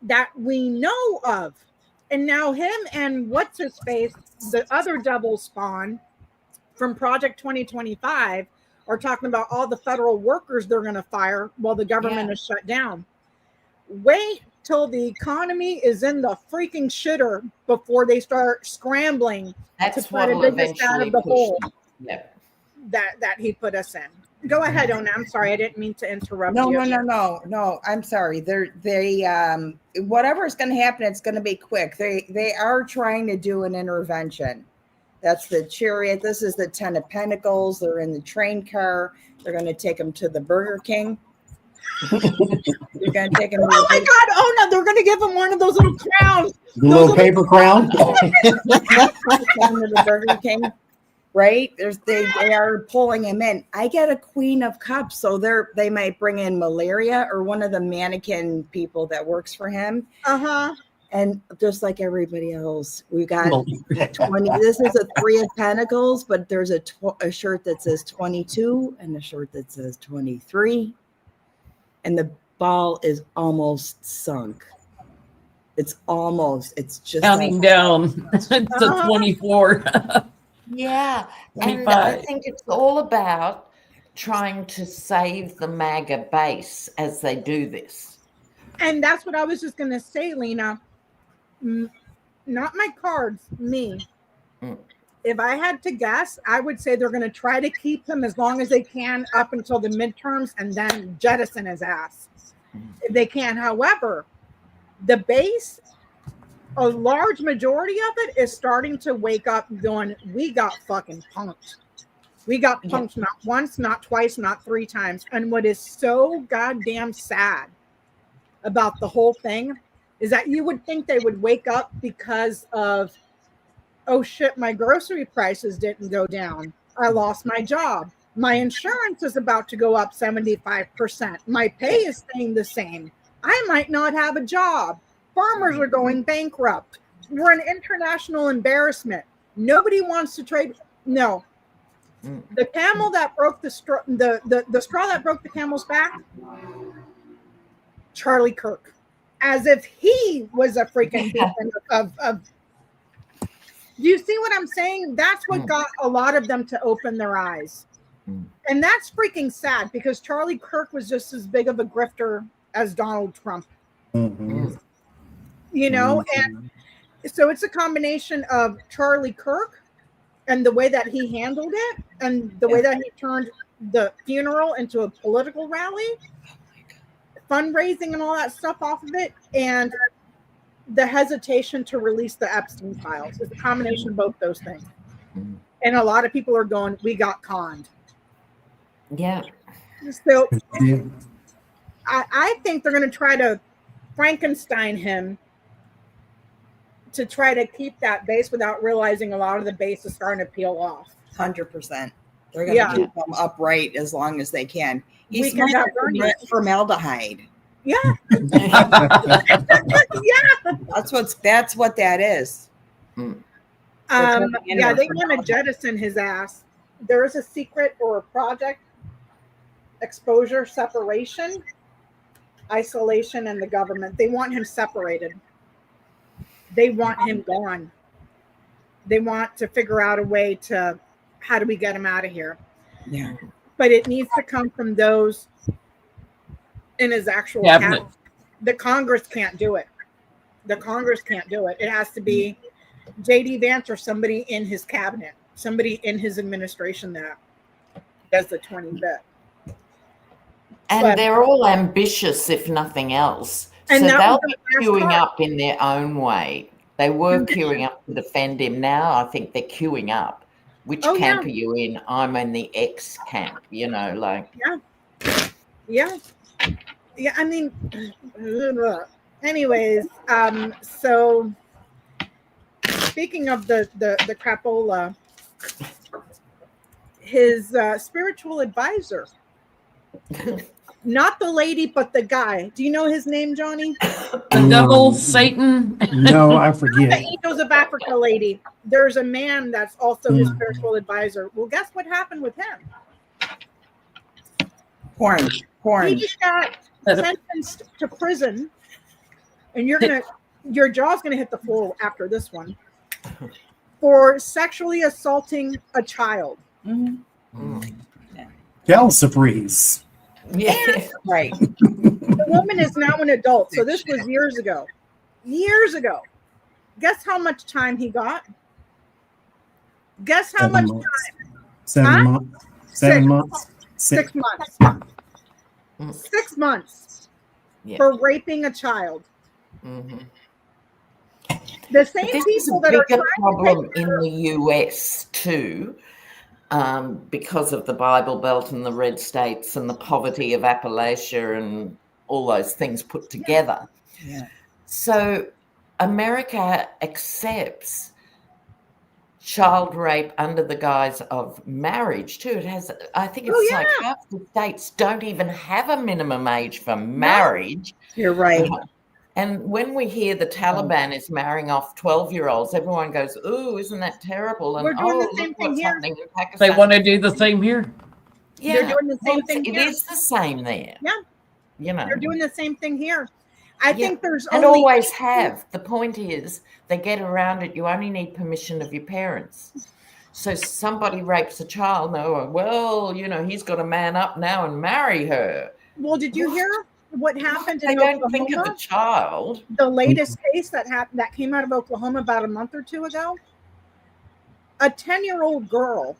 that we know of. And now him and what's his face, the other double spawn from Project 2025, are talking about all the federal workers they're going to fire while the government is shut down. Wait till the economy is in the freaking shitter before they start scrambling That's to try to dig us out of the hole that he put us in. Go ahead, Ona. I'm sorry, I didn't mean to interrupt you. No. I'm sorry. Whatever's going to happen, it's going to be quick. They are trying to do an intervention. That's the chariot. This is the 10 of Pentacles. They're in the train car. They're going to take them to the Burger King. You're going to take them. Oh my God! Oh no! They're going to give him one of those little crowns. The little paper crown. The Burger King, right? They are pulling him in. I get a Queen of Cups, so they might bring in Malaria or one of the mannequin people that works for him. And just like everybody else, we got 20. This is a 3 of Pentacles, but there's a shirt that says 22 and a shirt that says 23. And the ball is almost sunk. It's just counting down to 24. Yeah. 25. And I think it's all about trying to save the MAGA base as they do this. And that's what I was just going to say, Lena. Not my cards, me. If I had to guess, I would say they're going to try to keep him as long as they can up until the midterms and then jettison his ass if they can. However, the base, a large majority of it is starting to wake up going, we got fucking punked. We got punked not once, not twice, not 3 times. And what is so goddamn sad about the whole thing is that you would think they would wake up because of, oh shit, my grocery prices didn't go down. I lost my job. My insurance is about to go up 75%. My pay is staying the same. I might not have a job. Farmers are going bankrupt. We're an international embarrassment. Nobody wants to trade. No. The camel that broke the straw, the straw that broke the camel's back, Charlie Kirk. As if he was a freaking beacon of do you see what I'm saying? That's what got a lot of them to open their eyes. And that's freaking sad because Charlie Kirk was just as big of a grifter as Donald Trump. You know, and so it's a combination of Charlie Kirk and the way that he handled it and the way that he turned the funeral into a political rally, fundraising and all that stuff off of it, and the hesitation to release the Epstein files. It's a combination of both those things. And a lot of people are going, we got conned. Yeah. So I think they're going to try to Frankenstein him to try to keep that base without realizing a lot of the base is starting to peel off. 100%. They're going to keep them upright as long as they can. He's formaldehyde. Yeah. That's what that is. Yeah, they want to jettison his ass. There is a secret or a project, exposure, separation, isolation, and the government. They want him separated. They want him gone. They want to figure out a way to, how do we get him out of here? Yeah. But it needs to come from those in his actual cabinet. The Congress can't do it. The Congress can't do it. It has to be J.D. Vance or somebody in his cabinet, somebody in his administration that does the 20-bit. And they're all ambitious, if nothing else. So they'll be queuing up in their own way. They were queuing up to defend him. Now I think they're queuing up. Which camp are you in? I'm in the X camp, you know, like. Yeah. I mean, anyways, so speaking of the crapola, his spiritual advisor Not the lady, but the guy. Do you know his name, Johnie? The devil, Satan. No, I The forget. Angels of Africa lady. There's a man that's also his spiritual advisor. Well, guess what happened with him? Porn. He just got sentenced to prison, and your jaw's gonna hit the floor after this one, for sexually assaulting a child. Quelle surprise. Yeah. Right. The woman is now an adult, so this was years ago. Years ago. Guess how much time he got? Guess how 7 much months. time? 7 Huh? months. 7 months. 6 months. 6 months Yeah. for raping a child. Mhm. The same This is a people that are bigger trying problem to in the US too, because of the Bible Belt and the red states and the poverty of Appalachia and all those things put together. Yeah. So America accepts child rape under the guise of marriage too. It has, I think it's like half the states don't even have a minimum age for marriage. You're right. And when we hear the Taliban is marrying off 12-year-olds, everyone goes, "Ooh, isn't that terrible?" And We're doing the same look thing what's here. happening in Pakistan. They want to do the same here. Yeah, They're doing the same thing It here. is the same there. Yeah. You know. They're doing the same thing here. I think there's and only always have. The point is they get around it. You only need permission of your parents. So somebody rapes a child, well, he's got to man up now and marry her. Well, did you hear what happened They in don't Oklahoma? think of the child. The latest case that came out of Oklahoma about a month or two ago. A 10-year-old girl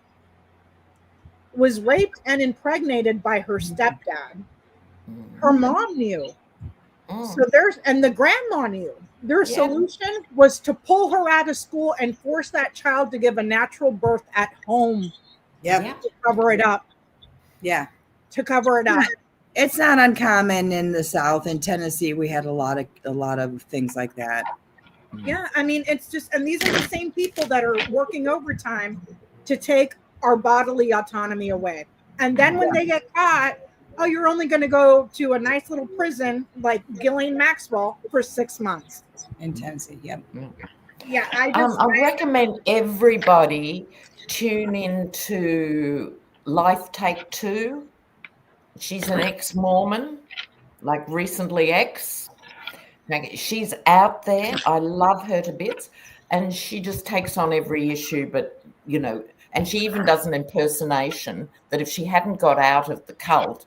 was raped and impregnated by her stepdad. Her mom knew. So the grandma knew. Their solution was to pull her out of school and force that child to give a natural birth at home. Yep. To cover it up. Yeah. To cover it up. It's not uncommon in the South. In Tennessee, we had a lot of things like that. Yeah, I mean, it's just, and these are the same people that are working overtime to take our bodily autonomy away. And then when they get caught, oh, you're only going to go to a nice little prison like Ghislaine Maxwell for 6 months. In Tennessee, yep. Yeah, I recommend everybody tune into Life Take Two. She's an ex-Mormon, like recently ex. She's out there. I love her to bits. And she just takes on every issue, but, and she even does an impersonation that if she hadn't got out of the cult,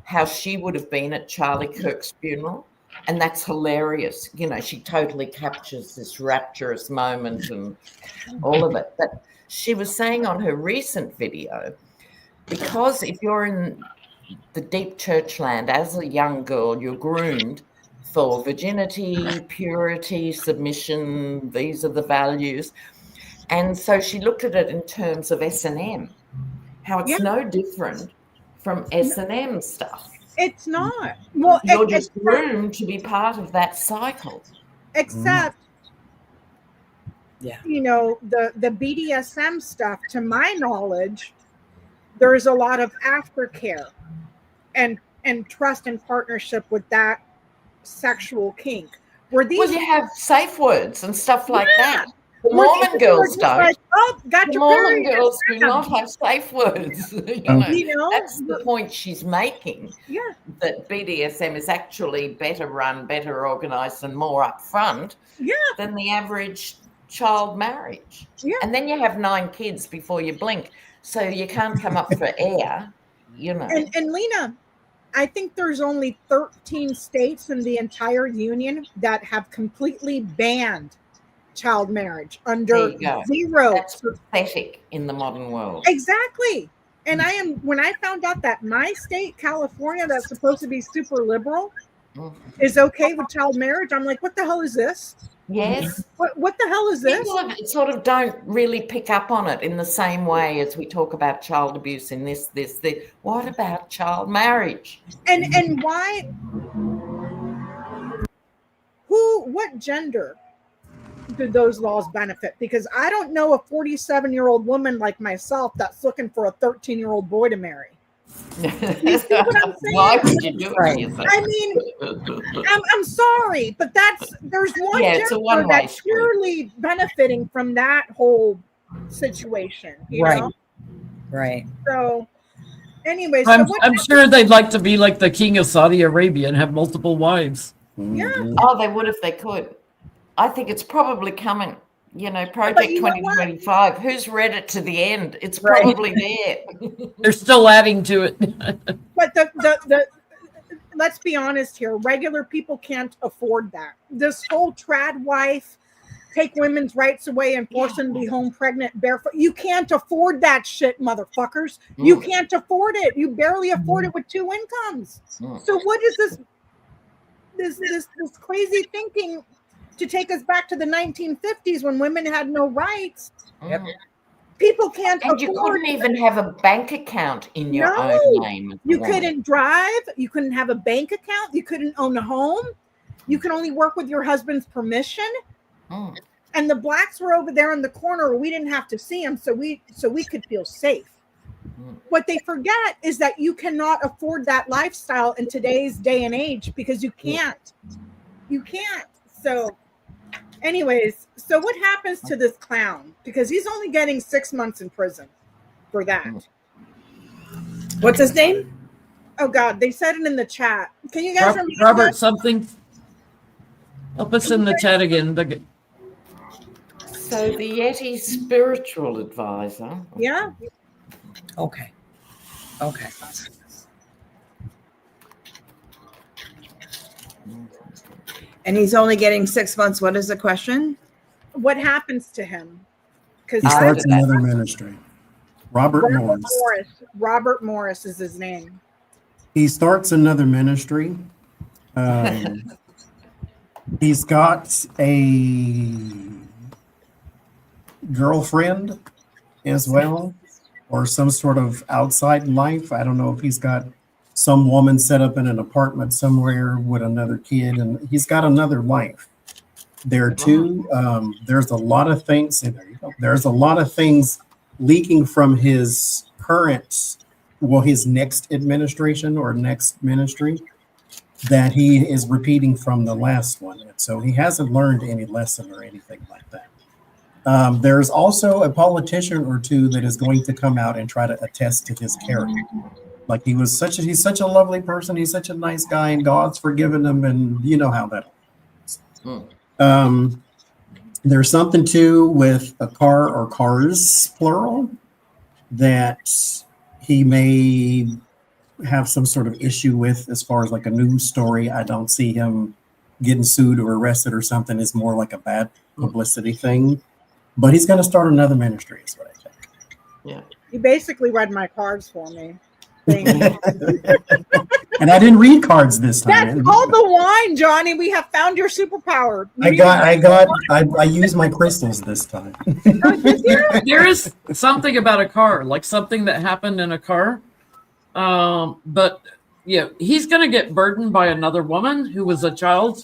how she would have been at Charlie Kirk's funeral. And that's hilarious. She totally captures this rapturous moment and all of it. But she was saying on her recent video, because if you're in the deep church land as a young girl, you're groomed for virginity, purity, submission. These are the values. And so she looked at it in terms of S&M, how it's no different from S&M stuff. It's not. Well, you're just groomed to be part of that cycle. Except, the BDSM stuff, to my knowledge, there is a lot of aftercare and trust and partnership with that sexual kink. Well, you have safe words and stuff like that. The Mormon girls don't. Like, the Mormon girls do not have safe words. That's the point she's making. Yeah. That BDSM is actually better run, better organized, and more upfront than the average child marriage. Yeah. And then you have 9 kids before you blink. So you can't come up for air, And Lena, I think there's only 13 states in the entire union that have completely banned child marriage under 0. That's pathetic in the modern world. Exactly. And when I found out that my state, California, that's supposed to be super liberal, is okay with child marriage, I'm like, what the hell is this? Yes. What the hell is this? People sort of don't really pick up on it in the same way as we talk about child abuse in this. What about child marriage? And why? What gender do those laws benefit? Because I don't know a 47-year-old woman like myself that's looking for a 13-year-old boy to marry. You see what I'm saying? Why would you do Right. it? I mean, I'm sorry, but there's one It's a gender one-way that's street. purely benefiting from that whole situation, you Right. know? Right. So, anyway, I'm sure they'd like to be like the king of Saudi Arabia and have multiple wives. Mhm. Oh, they would if they could. I think it's probably coming. You know, Project But you know what? 2025. Who's read it to the end? It's Right. probably there. They're still adding to it. But the let's be honest here, regular people can't afford that. This whole trad wife, take women's rights away and force them to be home pregnant barefoot. You can't afford that shit, motherfuckers. You can't afford it. You barely afford it with 2 incomes. So what is this crazy thinking to take us back to the 1950s when women had no rights? Yep. People can't And you afford couldn't even have a bank account in your No. own name. You couldn't drive. You couldn't have a bank account. You couldn't own a home. You can only work with your husband's permission. And the blacks were over there in the corner. We didn't have to see them, so we could feel safe. What they forget is that you cannot afford that lifestyle in today's day and age because you can't. You can't. So, anyways, so what happens to this clown? Because he's only getting 6 months in prison for that. What's his name? Oh God, they said it in the chat. Can you guys remember Robert that? something. Help us in the chat again. So the Yeti spiritual advisor. Yeah. Okay. Okay. And he's only getting 6 months. What is the question? What happens to him? Because He starts another ministry. Robert Morris. Robert Morris is his name. He starts another ministry. He's got a girlfriend as well, or some sort of outside life. I don't know if he's got some woman set up in an apartment somewhere with another kid, and he's got another life there too. There's a lot of things. And there you go. There's a lot of things leaking from his current, well, his next administration or next ministry that he is repeating from the last one. And so he hasn't learned any lesson or anything like that. There's also a politician or two that is going to come out and try to attest to his character. Like he's such a lovely person. He's such a nice guy, and God's forgiven him, and you know how that is. There's something too with a car or cars, plural, that he may have some sort of issue with as far as like a news story. I don't see him getting sued or arrested or something. It's more like a bad publicity thing. But he's going to start another ministry, is what I think. Yeah. You basically read my cards for me. Thank you. And I didn't read cards this time. That's all the wine, Johnny. We have found your superpower. I used my crystals this time. There is something about a car, like something that happened in a car. But yeah, he's going to get burdened by another woman who was a child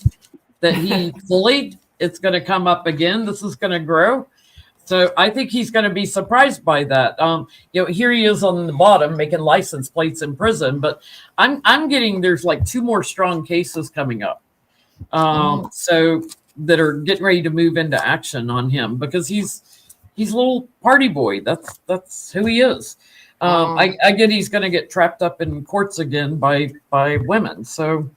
that he bullied. It's going to come up again. This is going to grow. So I think he's going to be surprised by that. Here he is on the bottom making license plates in prison, but I'm getting there's like 2 more strong cases coming up. So that are getting ready to move into action on him because he's a little party boy. That's who he is. I get he's going to get trapped up in courts again by women. So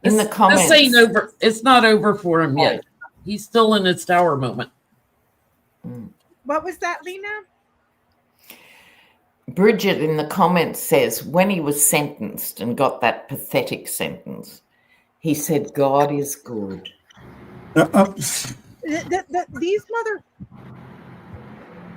in the comments, this ain't over. It's not over for him yet. He's still in his tower moment. What was that, Lena? Bridget in the comments says when he was sentenced and got that pathetic sentence, he said, "God is good." These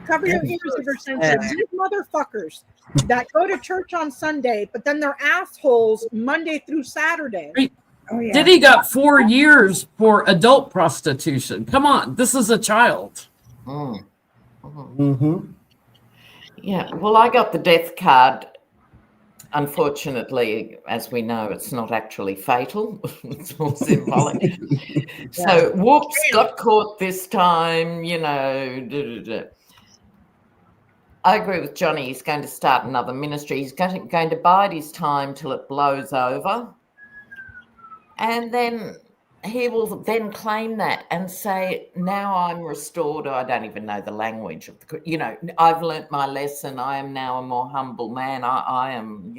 cover your ears if you're sensitive. These motherfuckers that go to church on Sunday, but then they're assholes Monday through Saturday. Oh, yeah. Diddy got 4 years for adult prostitution. Come on, this is a child. Mm-hmm. Yeah, well, I got the death card. Unfortunately, as we know, it's not actually fatal. It's more symbolic. So, whoops, got caught this time, I agree with Johnie. He's going to start another ministry. He's going to bide his time till it blows over. And then he will then claim that and say, now I'm restored. I don't even know the language of I've learnt my lesson. I am now a more humble man. I am,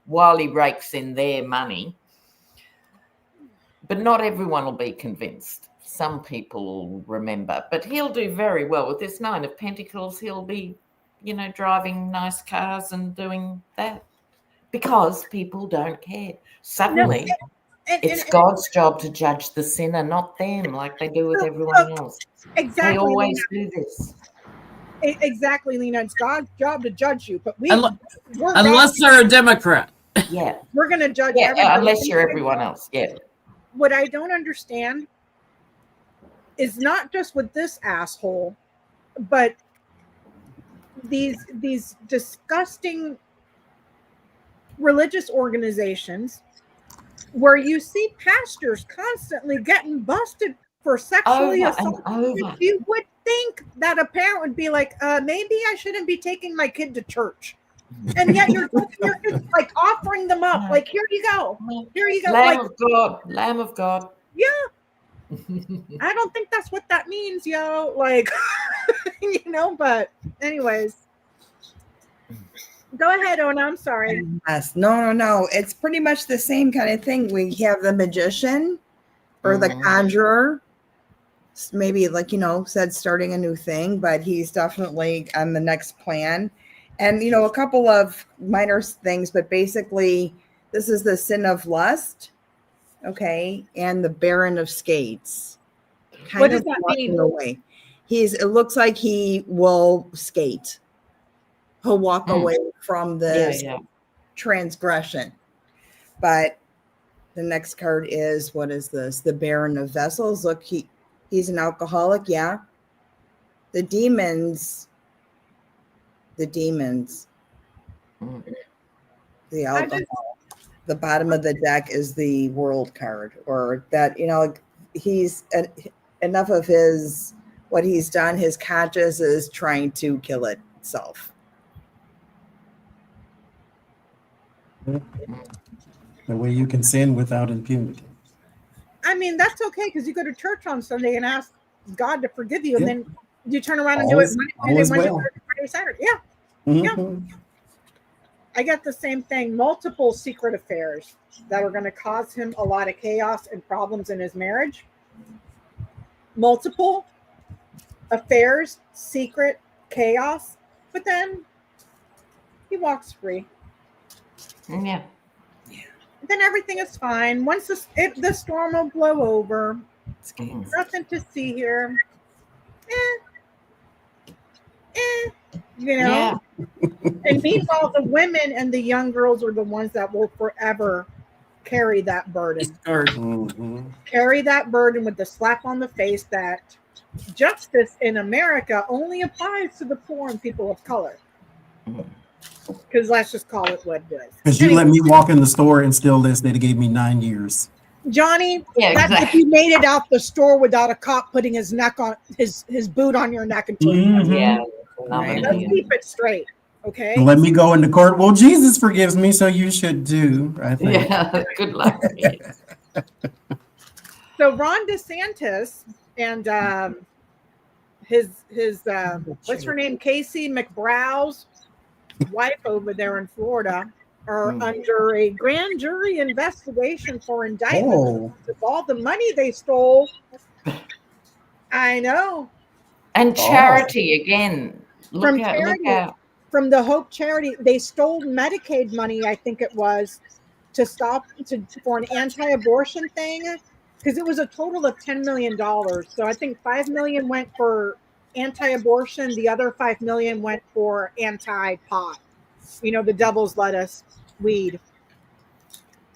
while he rakes in their money. But not everyone will be convinced. Some people will remember. But he'll do very well with this 9 of Pentacles. He'll be, driving nice cars and doing that because people don't care. Suddenly... It's God's job to judge the sinner, not them, like they do with everyone else. Exactly. They always Lena. do this. Exactly, Lena. It's God's job to judge you, but unless they're a Democrat. Yeah. We're going to judge everybody. Unless you're everyone else. Yeah. What I don't understand is not just with this asshole, but these disgusting religious organizations where you see pastors constantly getting busted for sexually assault. You would think that a parent would be like, maybe I shouldn't be taking my kid to church. And yet you're like offering them up. Like, here you go. Here you go. Lamb of God. Lamb of God. Yeah. I don't think that's what that means, yo. Like, but anyways. Go ahead, Ona. I'm sorry. Yes. No. It's pretty much the same kind of thing. We have the magician or the conjurer. Maybe said starting a new thing, but he's definitely on the next plan. And, a couple of minor things, but basically this is the sin of lust. Okay. And the Baron of Skates. What does that mean? Away. It looks like he will skate. He'll walk away from this transgression. But the next card is, what is this? The Baron of Vessels. Look, he's an alcoholic. Yeah. The demons. The alcohol. The bottom of the deck is the World card, or that, he's enough of what he's done. His conscience is trying to kill itself. The way you can sin without impunity. I mean, that's okay because you go to church on Sunday and ask God to forgive you, and then you turn around and do it Monday, Wednesday, Friday, Saturday. Yeah. Yeah. I get the same thing. Multiple secret affairs that are going to cause him a lot of chaos and problems in his marriage. Multiple affairs, secret chaos, but then he walks free. Yeah. Then everything is fine. Once the storm will blow over, nothing to see here. Yeah. And meanwhile, the women and the young girls are the ones that will forever carry that burden. Carry that burden with the slap on the face that justice in America only applies to the poor and people of color. Because let's just call it what it is. Because you let me walk in the store and steal this, they gave me 9 years. Johnie, that's if you made it out the store without a cop putting his neck on his boot on your neck until let's keep it straight. Okay. Let me go into court. Well, Jesus forgives me, so you should do. I think. Yeah. Good luck. So Ron DeSantis and his what's her name, Casey McBrow's wife over there in Florida are under a grand jury investigation for indictment of all the money they stole. I know. And charity again. Look out. From the Hope Charity, they stole Medicaid money, I think it was, for an anti-abortion thing, because it was a total of $10 million. So I think $5 million went for anti-abortion, the other $5 million went for anti-pot. The devil's lettuce, weed.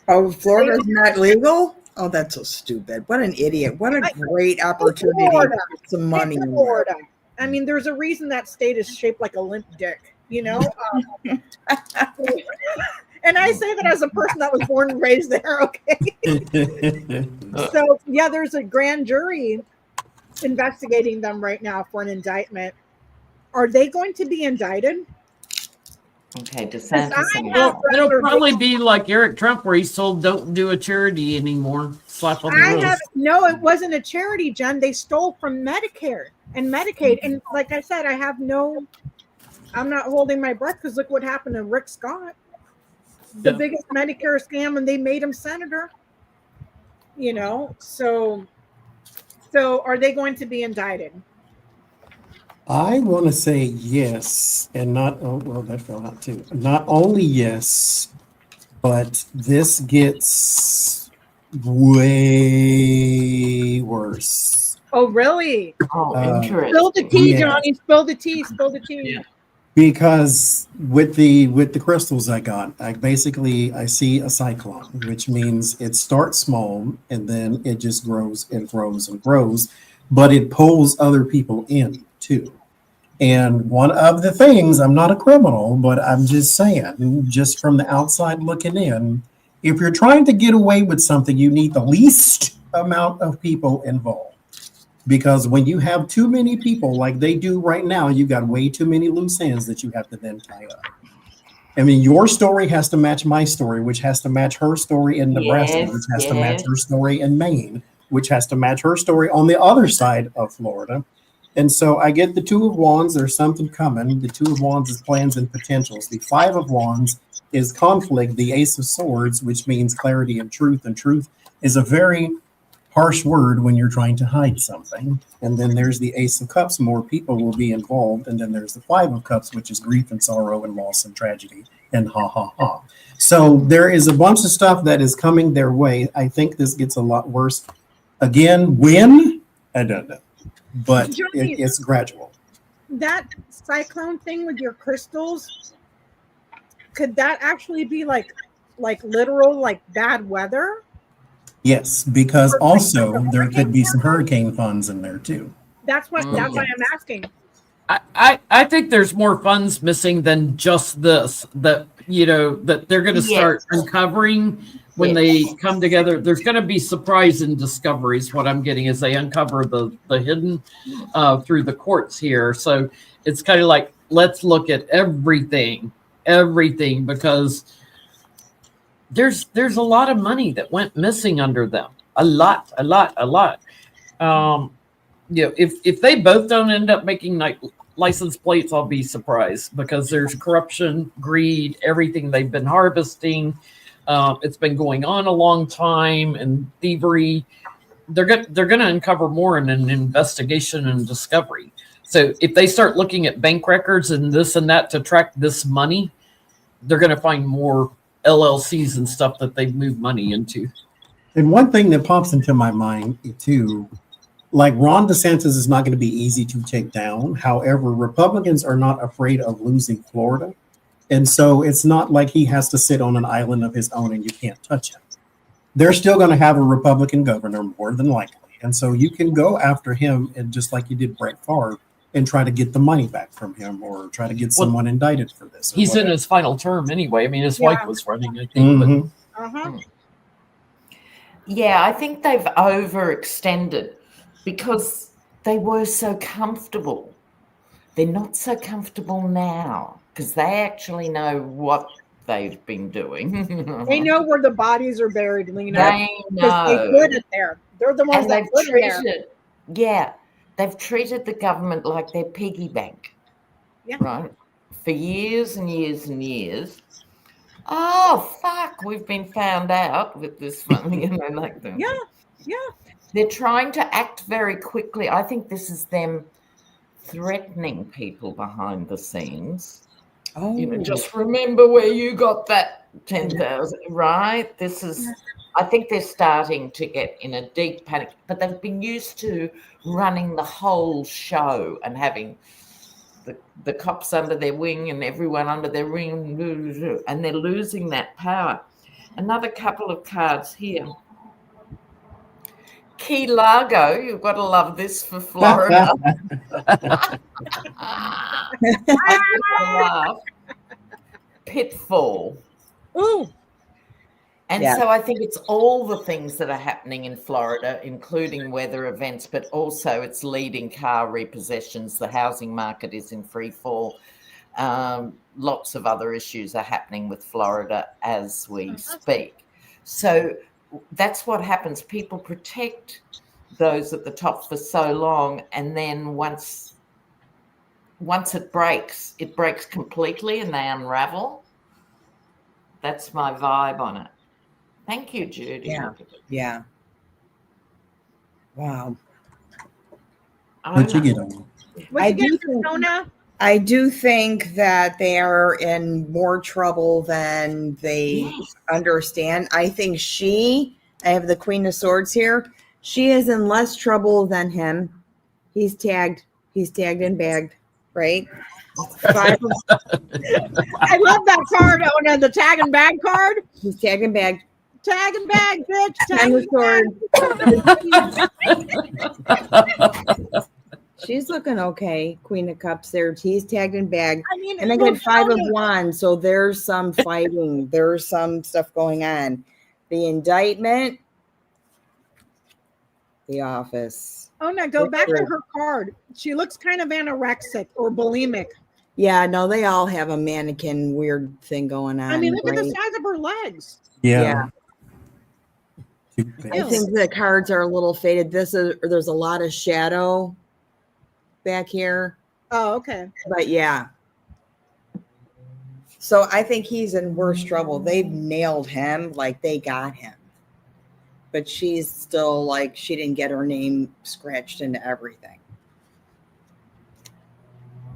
Oh, Florida's not legal? Oh, that's so stupid. What an idiot. What a great opportunity to put some money in Florida. I mean, there's a reason that state is shaped like a limp dick, And I say that as a person that was born and raised there, okay? So, there's a grand jury investigating them right now for an indictment. Are they going to be indicted? Okay, DeSantis. Well, it'll probably be like Eric Trump, where he's told don't do a charity anymore. Slap on the wrist. No, it wasn't a charity, Jen. They stole from Medicare and Medicaid. And like I said, I'm not holding my breath because look what happened to Rick Scott. The biggest Medicare scam, and they made him senator. You know, so are they going to be indicted? I want to say yes, and that fell out too. Not only yes, but this gets way worse. Oh, really? Oh, interesting. Spill the tea, Johnny. Spill the tea. Spill the tea. Yeah. Because with the crystals I got, I see a cyclone, which means it starts small and then it just grows and grows and grows, but it pulls other people in too. And one of the things, I'm not a criminal, but I'm just saying, just from the outside looking in, if you're trying to get away with something, you need the least amount of people involved. Because when you have too many people like they do right now, you got way too many loose ends that you have to then tie up. I mean, your story has to match my story, which has to match her story in Nebraska, which has to match her story in Maine, which has to match her story on the other side of Florida. And so I get the Two of Wands, there's something coming. The Two of Wands is plans and potentials. The Five of Wands is conflict. The Ace of Swords, which means clarity and truth. And truth is a very harsh word when you're trying to hide something. And then there's the Ace of Cups, more people will be involved. And then there's the Five of Cups, which is grief and sorrow and loss and tragedy and ha ha ha. So there is a bunch of stuff that is coming their way. I think this gets a lot worse. Again, when? I don't know. But it's gradual. That cyclone thing with your crystals, could that actually be like literal, like bad weather? Yes, because also there could be some hurricane funds in there too. That's why I'm asking. I think there's more funds missing than just this, that they're going to start uncovering when they come together. There's going to be surprise and discoveries. What I'm getting is they uncover the hidden through the courts here. So it's kind of like, let's look at everything, because there's a lot of money that went missing under them. A lot. If they both don't end up making license plates, I'll be surprised, because there's corruption, greed, everything they've been harvesting. It's been going on a long time, and thievery. They're going to uncover more in an investigation and discovery. So if they start looking at bank records and this and that to track this money, they're going to find more LLCs and stuff that they've moved money into. And one thing that pops into my mind too, like Ron DeSantis is not going to be easy to take down. However, Republicans are not afraid of losing Florida. And so it's not like he has to sit on an island of his own and you can't touch him. They're still going to have a Republican governor more than likely. And so you can go after him, and just like you did Brett Favre, and try to get the money back from him, or try to get someone indicted for this. He's in his final term anyway. I mean, his wife was running, I think. Mm-hmm. Yeah, I think they've overextended because they were so comfortable. They're not so comfortable now because they actually know what they've been doing. They know where the bodies are buried, Lena. They know. They put it there. They're the ones that put it there. Yeah, they've treated the government like their piggy bank. Yeah. Right? For years and years and years. Oh, fuck, we've been found out with this one. Yeah. They're trying to act very quickly. I think this is them threatening people behind the scenes. Oh, Just remember where you got that 10,000, right? This is, I think they're starting to get in a deep panic, but they've been used to running the whole show and having the cops under their wing and everyone under their wing, and they're losing that power. Another couple of cards here. Key Largo, you've got to love this for Florida. Pitfall. Ooh. And so I think it's all the things that are happening in Florida, including weather events, but also it's leading car repossessions. The housing market is in free fall. Lots of other issues are happening with Florida as we speak. So that's what happens. People protect those at the top for so long, and then once it breaks completely and they unravel. That's my vibe on it. Thank you, Judy. Yeah. Wow. What you get on? I do think that they are in more trouble than they understand. I think I have the Queen of Swords here. She is in less trouble than him. He's tagged and bagged, right? I love that card, Ona, the tag and bag card. He's tagged and bagged. Tag and bag, bitch. Tag and bag. She's looking okay. Queen of Cups there. He's tagged and bagged. And I got 5 of Wands. So there's some fighting. There's some stuff going on. The indictment. The office. Oh, no, go back to her card. She looks kind of anorexic or bulimic. Yeah, no, they all have a mannequin weird thing going on. I mean, look at the size of her legs. Yeah. I think the cards are a little faded. There's a lot of shadow back here. Oh, okay. But yeah. So I think he's in worse trouble. They've nailed him, like they got him. But she's still like, she didn't get her name scratched into everything.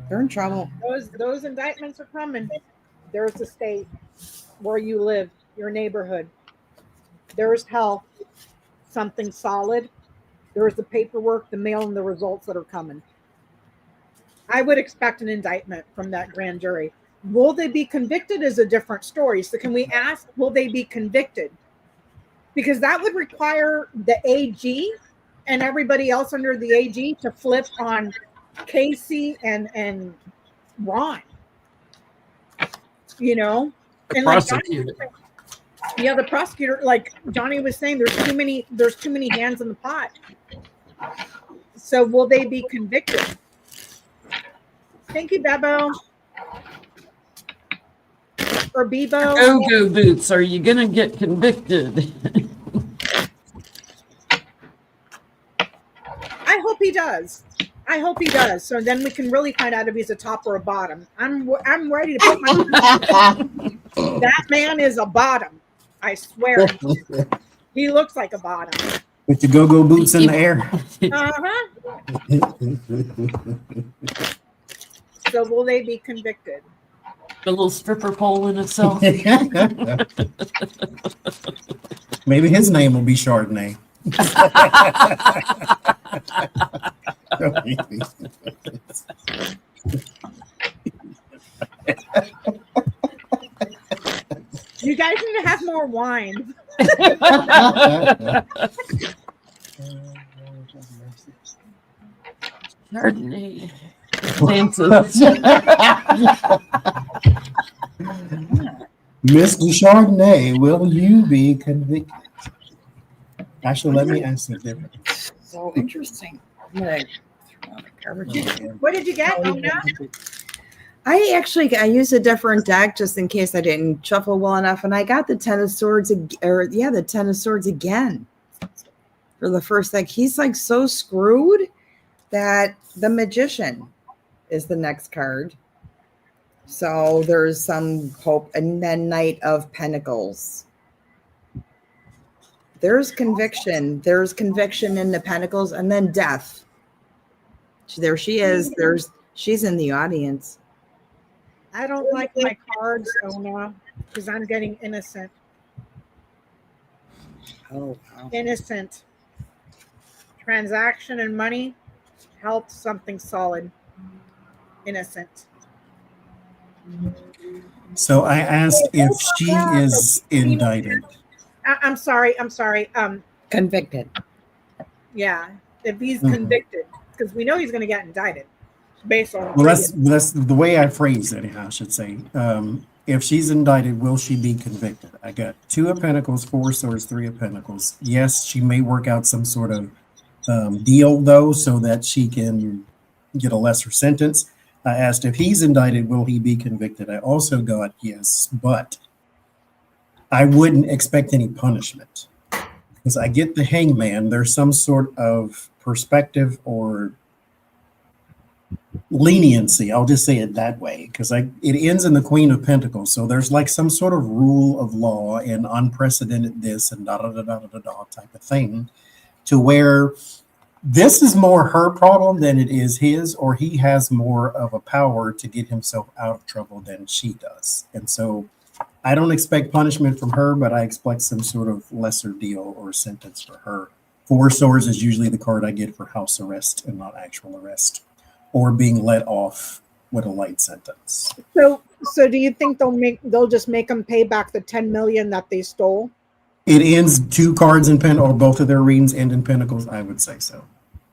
They're in trouble. Those indictments are coming. There's the state where you live, your neighborhood. There's health, something solid. There's the paperwork, the mail, and the results that are coming. I would expect an indictment from that grand jury. Will they be convicted is a different story. So can we ask, will they be convicted? Because that would require the AG and everybody else under the AG to flip on Casey and Ron. You know? The and prosecutor. Like the prosecutor, like Johnny was saying, there's too many hands in the pot. So will they be convicted? Thank you, Bebo. Or Bebo. Go-go boots, are you gonna get convicted? I hope he does. So then we can really find out if he's a top or a bottom. I'm ready to put my that man is a bottom. I swear. He looks like a bottom. With the go-go boots in the air. So will they be convicted? The little stripper pole in itself. Maybe his name will be Chardonnay. You guys need to have more wine. Chardonnay dances. Mr. Chardonnay, will you be convicted? Actually, let me ask you different. So interesting. I'm gonna throw out the garbage. What did you get? I used a different deck just in case I didn't shuffle well enough, and I got the Ten of Swords, the Ten of Swords again for the first deck. He's like so screwed that the Magician is the next card. So there's some hope, and then Knight of Pentacles. There's conviction. There's conviction in the Pentacles, and then death. There she is. She's in the audience. I don't like my cards, Ona, because I'm getting innocent. Oh, wow. Innocent. Transaction and money. Health, something solid. Innocent. So I asked if she is indicted. I'm sorry. Convicted. Yeah, if he's convicted, because we know he's going to get indicted based on. Well, that's the way I phrased it. I should say if she's indicted, will she be convicted? I got 2 of Pentacles, 4 of Swords, 3 of Pentacles. Yes, she may work out some sort of deal, though, so that she can get a lesser sentence. I asked if he's indicted, will he be convicted? I also got yes, but I wouldn't expect any punishment. Because I get the Hangman, there's some sort of perspective or leniency, I'll just say it that way, because it ends in the Queen of Pentacles, so there's like some sort of rule of law and unprecedented this and da-da-da-da-da-da type of thing, to where this is more her problem than it is his, or he has more of a power to get himself out of trouble than she does. And so I don't expect punishment from her, but I expect some sort of lesser deal or sentence for her. 4 Swords is usually the card I get for house arrest and not actual arrest, or being let off with a light sentence. So do you think they'll just make them pay back the 10 million that they stole? It ends 2 cards in pen, or both of their readings end in Pentacles. I would say so,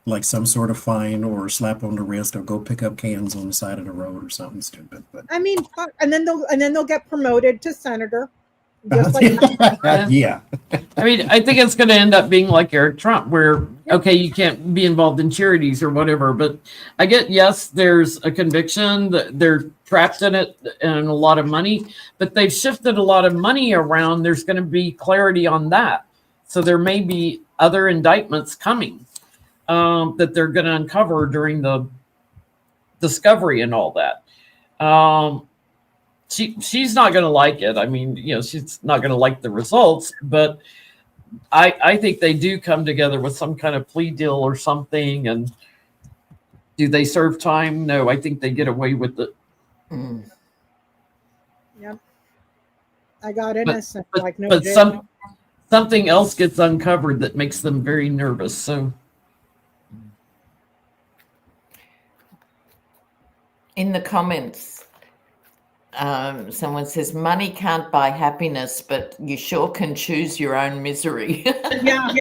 like some sort of fine or slap on the wrist, or go pick up cans on the side of the road or something stupid. But I mean, and then they'll get promoted to senator. Just like yeah. I mean, I think it's going to end up being like Eric Trump, where, okay, you can't be involved in charities or whatever. But I get, yes, there's a conviction that they're trapped in it and a lot of money, but they've shifted a lot of money around. There's going to be clarity on that. So there may be other indictments coming that they're going to uncover during the discovery and all that. She's not going to like it. I mean, she's not going to like the results, but I think they do come together with some kind of plea deal or something. And do they serve time? No, I think they get away with it. Yep. I got innocent. But something else gets uncovered that makes them very nervous. So in the comments, someone says money can't buy happiness, but you sure can choose your own misery. Yeah.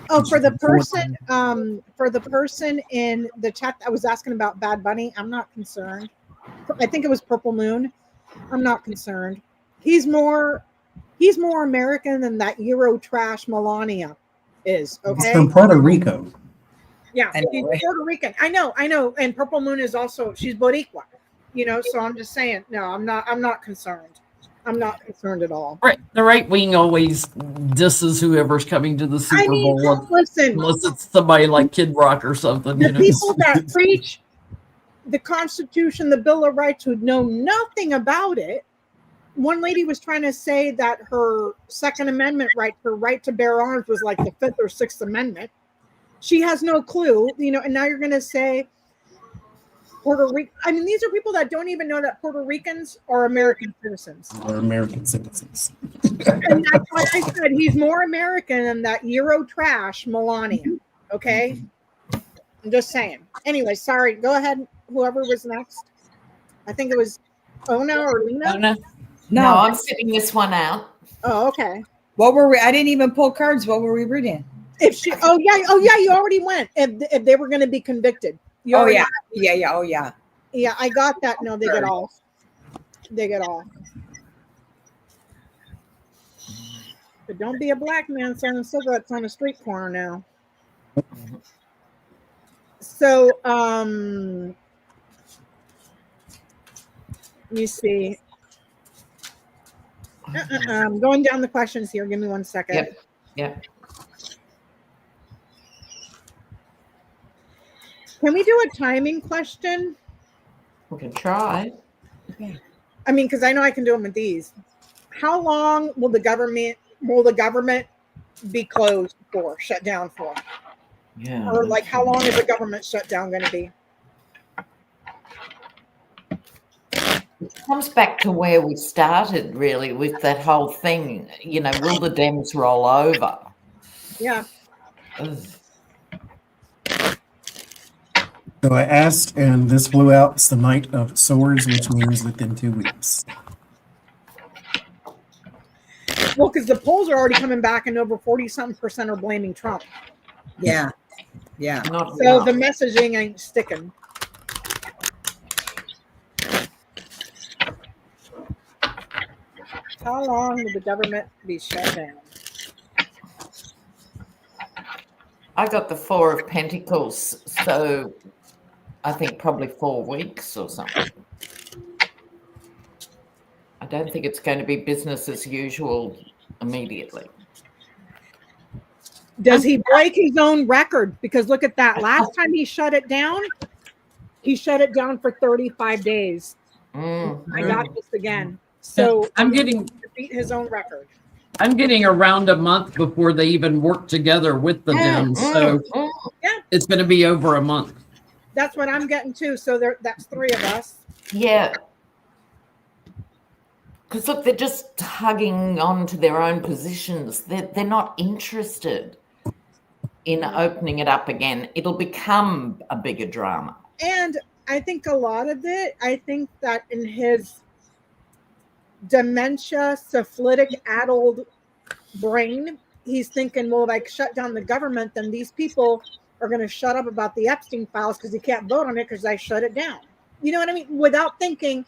Oh, for the person in the chat that was asking about Bad Bunny, I'm not concerned. I think it was Purple Moon. I'm not concerned. He's more American than that Euro trash Melania is. Okay. He's from Puerto Rico. Yeah, he's Puerto Rican. I know. And Purple Moon is also, she's Boricua. So I'm just saying, no, I'm not concerned. I'm not concerned at all. Right. The right wing always disses whoever's coming to the Super Bowl. Listen, unless it's somebody like Kid Rock or something. The people that preach the Constitution, the Bill of Rights, who know nothing about it. One lady was trying to say that her Second Amendment right, her right to bear arms, was like the Fifth or Sixth Amendment. She has no clue, and now you're going to say Puerto Rico. I mean, these are people that don't even know that Puerto Ricans are American citizens. Or American citizens. And that's why I said he's more American than that Euro trash Melania. Okay? I'm just saying. Anyway, sorry. Go ahead. Whoever was next. I think it was Ona or Lena. Ona? No, I'm sitting this one out. Oh, okay. What were we? I didn't even pull cards. What were we reading? Oh yeah, you already went. If they were going to be convicted. Yeah. Yeah, I got that. No, they get off. But don't be a black man selling cigarettes on a street corner now. So, let me see. I'm going down the questions here. Give me 1 second. Yep. Can we do a timing question? We can try. I mean, because I know I can do them with these. How long will the government be closed for, shut down for? Yeah. Or like, how long is the government shutdown going to be? It comes back to where we started, really, with that whole thing. Will the Dems roll over? Yeah. Ugh. So I asked, and this flew out. It's the Knight of Swords, which means within 2 weeks. Well, because the polls are already coming back, and over 40-something% are blaming Trump. Yeah. So the messaging ain't sticking. How long will the government be shut down? I got the 4 of Pentacles, so I think probably 4 weeks or something. I don't think it's going to be business as usual immediately. Does he break his own record? Because look at that. Last time he shut it down for 35 days. I got this again. So I'm getting to beat his own record. I'm getting around a month before they even work together with the Dems. So it's going to be over a month. That's what I'm getting too. So that's 3 of us. Yeah. Because look, they're just hugging on to their own positions. They're not interested in opening it up again. It'll become a bigger drama. And I think a lot of it, I think that in his dementia, syphilitic, addled brain, he's thinking, well, if I shut down the government, then these people are going to shut up about the Epstein files because he can't vote on it because I shut it down. You know what I mean? Without thinking,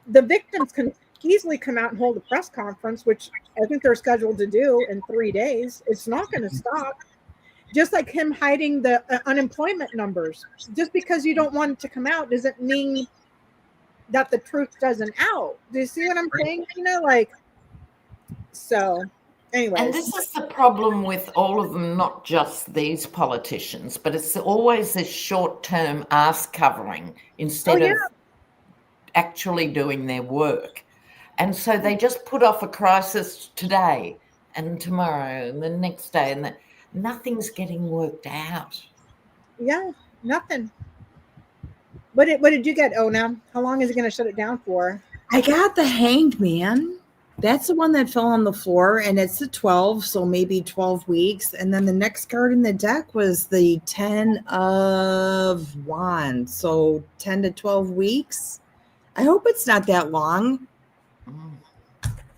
the victims can easily come out and hold a press conference, which I think they're scheduled to do in 3 days. It's not going to stop. Just like him hiding the unemployment numbers. Just because you don't want it to come out doesn't mean that the truth doesn't out. Do you see what I'm saying? You know, like, so anyway. And this is the problem with all of them, not just these politicians, but it's always this short-term ass covering instead of actually doing their work. And so they just put off a crisis today and tomorrow and the next day, and nothing's getting worked out. Yeah, nothing. What did you get, Ona? How long is he going to shut it down for? I got the Hanged Man. That's the one that fell on the floor, and it's a 12, so maybe 12 weeks. And then the next card in the deck was the 10 of Wands, so 10 to 12 weeks. I hope it's not that long.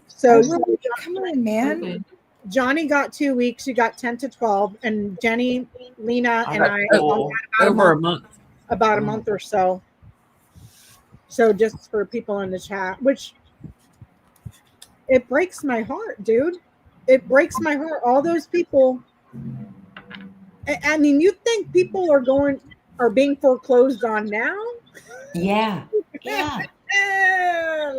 So come on, man. Johnny got 2 weeks. You got 10 to 12, and Jennie, Lena, and I over a month. About a month or so. So just for people in the chat, which it breaks my heart, dude. It breaks my heart. All those people. I mean, you think people are being foreclosed on now? Yeah. Yeah.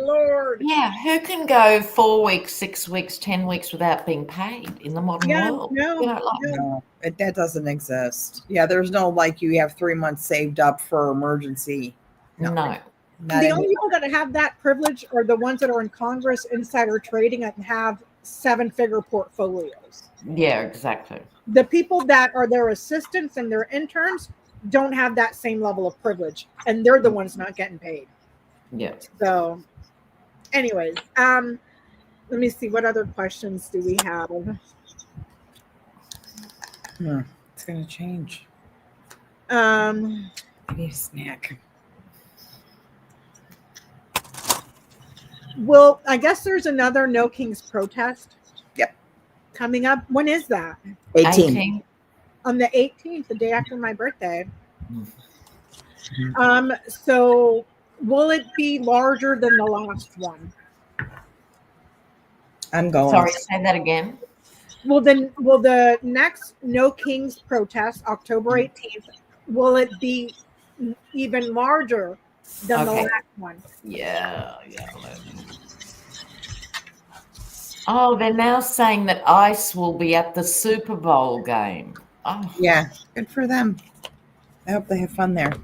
Lord. Yeah. Who can go 4 weeks, 6 weeks, 10 weeks without being paid in the modern world? No, that doesn't exist. Yeah, there's no like you have 3 months saved up for emergency. No. The only people that have that privilege are the ones that are in Congress, insider trading, and have 7-figure portfolios. Yeah, exactly. The people that are their assistants and their interns don't have that same level of privilege, and they're the ones not getting paid. Yeah. So, anyways, let me see, what other questions do we have? It's gonna change. I need a snack. Well, I guess there's another No Kings protest. Yep. Coming up. When is that? 18. On the 18th, the day after my birthday. So will it be larger than the last one? I'm going. Sorry, say that again. Will the next No Kings protest, October 18th, will it be even larger than the last one? Yeah. Oh, they're now saying that ICE will be at the Super Bowl game. Oh. Yeah, good for them. I hope they have fun there.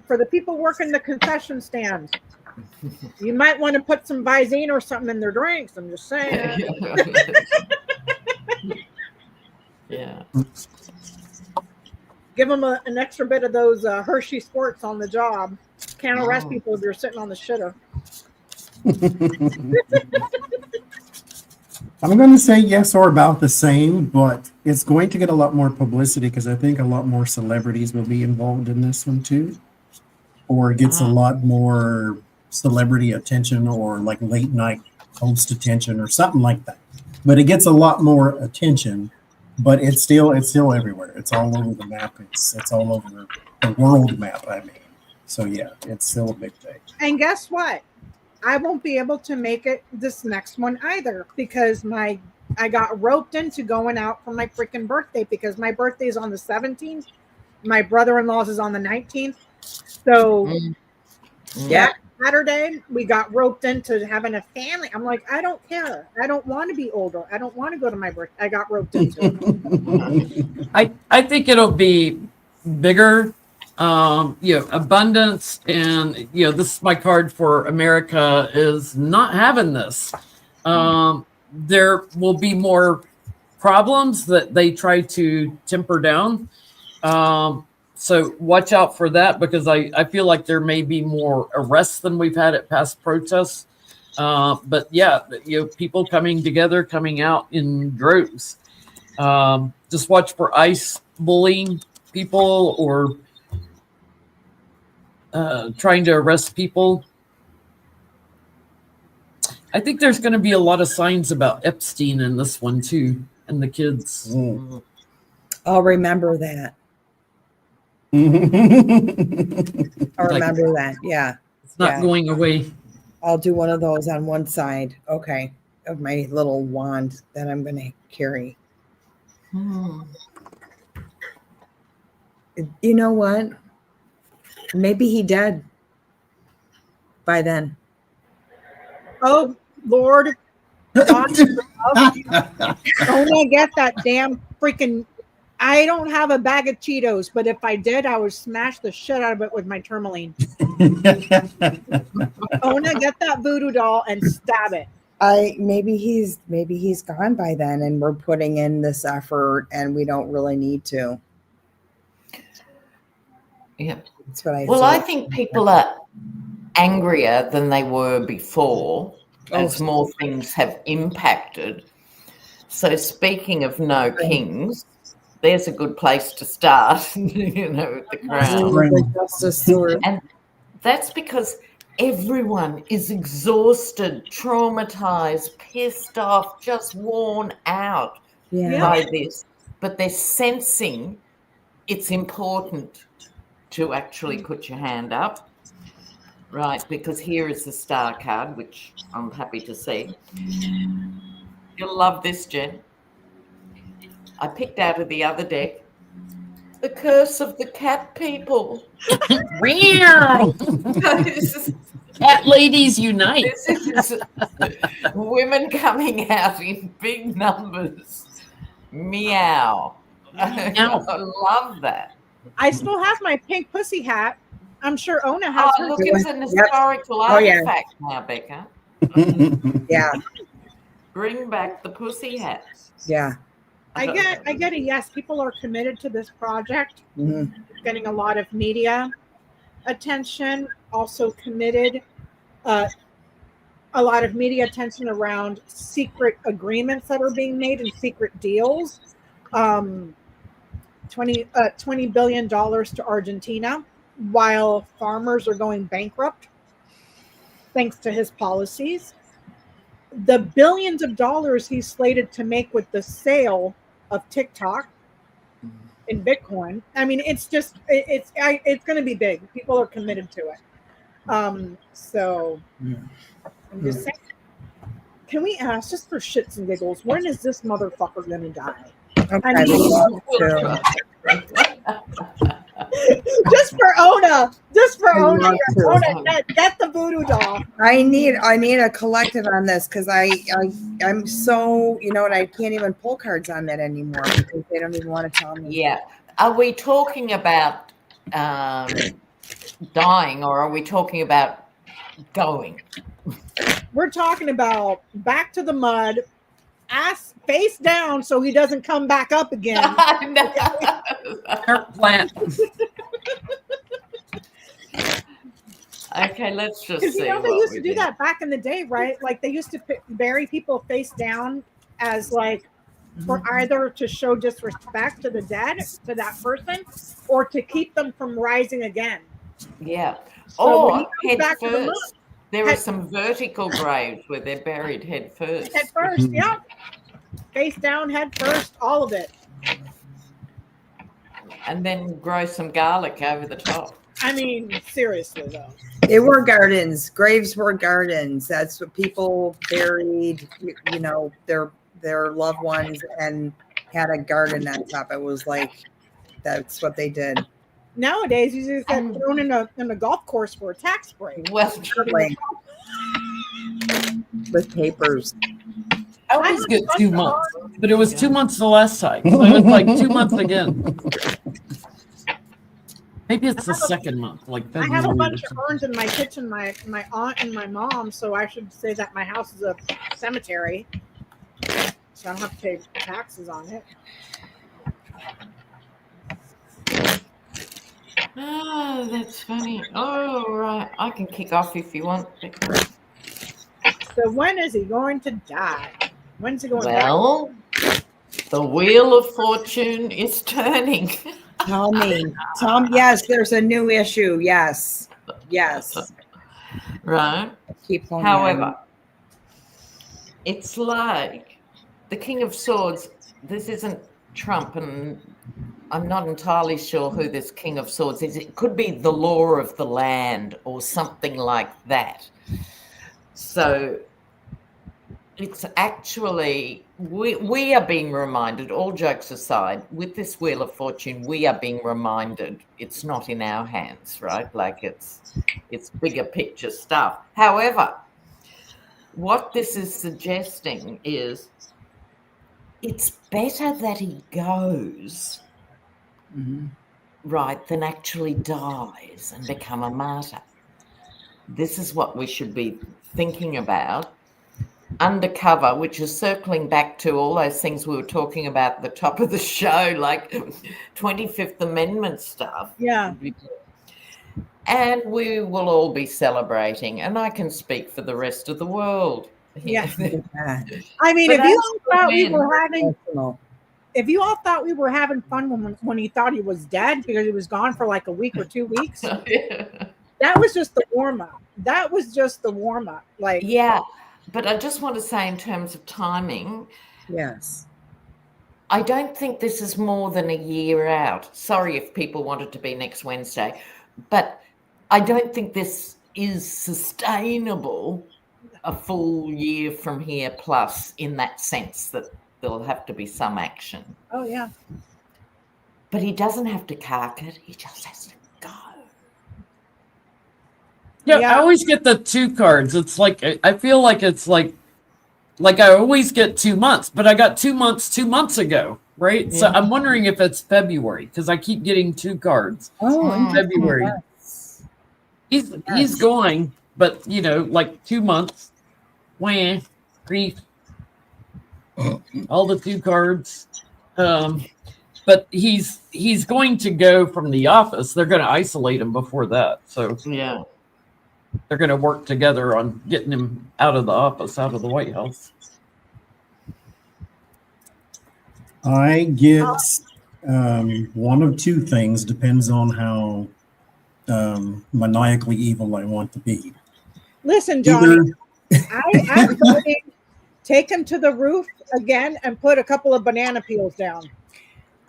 For the people working the concession stand, you might want to put some Visine or something in their drinks. I'm just saying. Yeah. Give them an extra bit of those Hershey Sports on the job. Can't arrest people if you're sitting on the shitter. I'm going to say yes or about the same, but it's going to get a lot more publicity because I think a lot more celebrities will be involved in this one too. Or it gets a lot more celebrity attention or like late night host attention or something like that. But it gets a lot more attention, but it's still everywhere. It's all over the map. It's all over the world map, I mean. So yeah, it's still a big thing. And guess what? I won't be able to make it this next one either because I got roped into going out for my freaking birthday because my birthday is on the 17th. My brother-in-law's is on the 19th. So that Saturday, we got roped into having a family. I'm like, I don't care. I don't want to be older. I don't want to go to my birthday. I got roped into it. I think it'll be bigger, abundance, and this is my card for America is not having this. There will be more problems that they try to temper down. So watch out for that because I feel like there may be more arrests than we've had at past protests. But yeah, people coming together, coming out in droves. Just watch for ICE bullying people or trying to arrest people. I think there's going to be a lot of signs about Epstein in this one too, and the kids. I'll remember that. I'll remember that. Yeah. It's not going away. I'll do one of those on one side. Okay. Of my little wand that I'm going to carry. You know what? Maybe he dead by then. Oh, Lord. Don't get that damn freaking... I don't have a bag of Cheetos, but if I did, I would smash the shit out of it with my tourmaline. Ona, get that voodoo doll and stab it. Maybe he's gone by then, and we're putting in this effort, and we don't really need to. Yeah, that's what I. Well, I think people are angrier than they were before, as more things have impacted. So, speaking of no kings. There's a good place to start, with the crown. And that's because everyone is exhausted, traumatized, pissed off, just worn out by this. But they're sensing it's important to actually put your hand up, right? Because here is the star card, which I'm happy to see. You'll love this, Jen. I picked out of the other deck, the curse of the cat people. Cat ladies unite. This is women coming out in big numbers. Meow. I love that. I still have my pink pussy hat. I'm sure Ona has her. Look, it's an historical artifact now, Becca. Yeah. Bring back the pussy hat. Yeah. I get a yes. People are committed to this project. Mm-hmm. Getting a lot of media attention. Also committed. A lot of media attention around secret agreements that are being made and secret deals. $20 billion to Argentina, while farmers are going bankrupt thanks to his policies. The billions of dollars he's slated to make with the sale of TikTok in Bitcoin. I mean, it's going to be big. People are committed to it. So I'm just saying, can we ask, just for shits and giggles, when is this motherfucker going to die? Okay. I mean, just for Ona, get the voodoo doll. I need a collective on this because I'm so I can't even pull cards on that anymore because they don't even want to tell me. Yeah, are we talking about dying or are we talking about going? We're talking about back to the mud, ass face down so he doesn't come back up again. Plant. Okay, let's just see. They used to do that back in the day, right? Like they used to bury people face down as like for either to show disrespect to the dead, to that person, or to keep them from rising again. Yeah. So head first. There are some vertical graves where they're buried head first. Head first, yeah. Face down, head first, all of it. And then grow some garlic over the top. I mean, seriously though. They were gardens. Graves were gardens. That's what people buried, you know, their loved ones and had a garden on top. It was like, that's what they did. Nowadays, you just get thrown in a golf course for a tax break. Well, With papers. I always get 2 months, but it was 2 months the last time. So it was like 2 months again. Maybe it's the second month, like I have a February bunch or of something. urns in my kitchen, my aunt and my mom, so I should say that my house is a cemetery. So I don't have to pay taxes on it. Oh, that's funny. Oh, right. I can kick off if you want. So when is he going to die? When's he going to die? Well, the wheel of fortune is turning. Tell me. Yes, there's a new issue. Yes. Right. Keep on. However, it's like the King of Swords. This isn't Trump, and I'm not entirely sure who this King of Swords is. It could be the law of the land or something like that. So it's actually, we are being reminded, all jokes aside, with this Wheel of Fortune, we are being reminded it's not in our hands, right? Like it's bigger picture stuff. However, what this is suggesting is it's better that he goes, right, than actually dies and become a martyr. This is what we should be thinking about. Undercover, which is circling back to all those things we were talking about at the top of the show, like 25th Amendment stuff. Yeah. And we will all be celebrating, and I can speak for the rest of the world. Yeah. Yeah. I mean, But if you that's all thought we when- were having fun when he thought he was dead because he was gone for like a week or 2 weeks, that was just the warm up. Like, Yeah, but I just want to say in terms of timing, Yes. I don't think this is more than a year out. Sorry if people want it to be next Wednesday, but I don't think this is sustainable a full year from here plus, in that sense that there'll have to be some action. oh yeah. But he doesn't have to cark it. He just has to go. Yeah, Yeah. I always get the 2 cards. It's like I feel like it's like I always get 2 months, but I got 2 months 2 months ago, right? So Yeah. I'm wondering if it's February because I keep getting 2 cards. Oh, February. yes. He's going, but you know, like 2 months. Wah, grief. All the 2 cards. But he's going to go from the office. They're going to isolate him before that. So Yeah. they're going to work together on getting him out of the office, out of the White House. I get one of 2 things, depends on how maniacally evil I want to be. Listen, Either Johnny, I'm voting take him to the roof again and put a couple of banana peels down.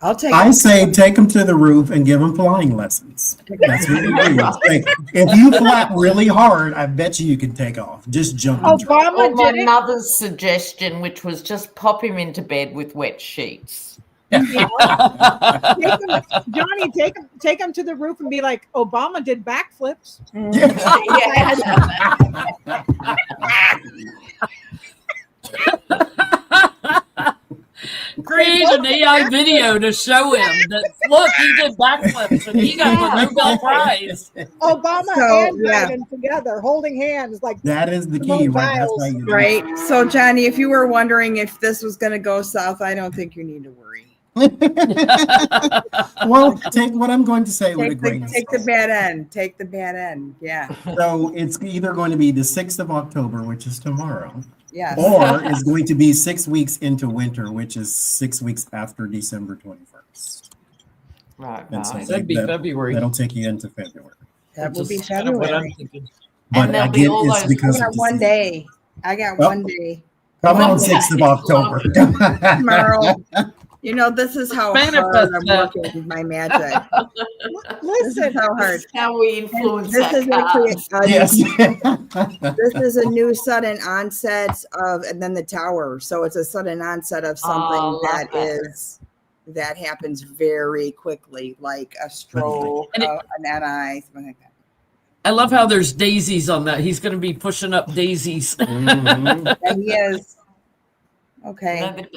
I'll take I say take him to the roof and give him flying lessons. That's what you do. Like, if you flap really hard, I bet you can take off. Just jump. and try. Or Obama my did it. mother's suggestion, which was just pop him into bed with wet sheets. Johnny, take him to the roof and be like, Obama did backflips. Create an AI video to show him that look, he did backflips and he got the Nobel Prize. Obama So, and yeah. Biden together holding hands like That is the key, right? That's how you do it. Right. So, Johnny, if you were wondering if this was going to go south, I don't think you need to worry. Well, take what I'm going to say with a grain of Take the salt. bad end. Take the bad end. Yeah. So it's either going to be the 6th of October, which is tomorrow, Yes. or it's going to be 6 weeks into winter, which is 6 weeks after December 21st. Right, And so right. That'd be February. That'll take you into February. That will be Just kind of what I'm February. thinking. But there'll be again, all it's those- because I of got one December. day. I got Well, one day. Come on, 6th of October. Tomorrow. You know, this is how Manifest hard I'm that. working my magic. This Listen, is how hard. This is how we influence This our is actually cards. Yes. this is a new sudden onset of, and then the tower. So it's a sudden onset of something love that happens very quickly, like a stroke, And it- an MI, something like that. I love how there's daisies on that. He's going to be pushing up daisies. Mhm. And he is. Okay.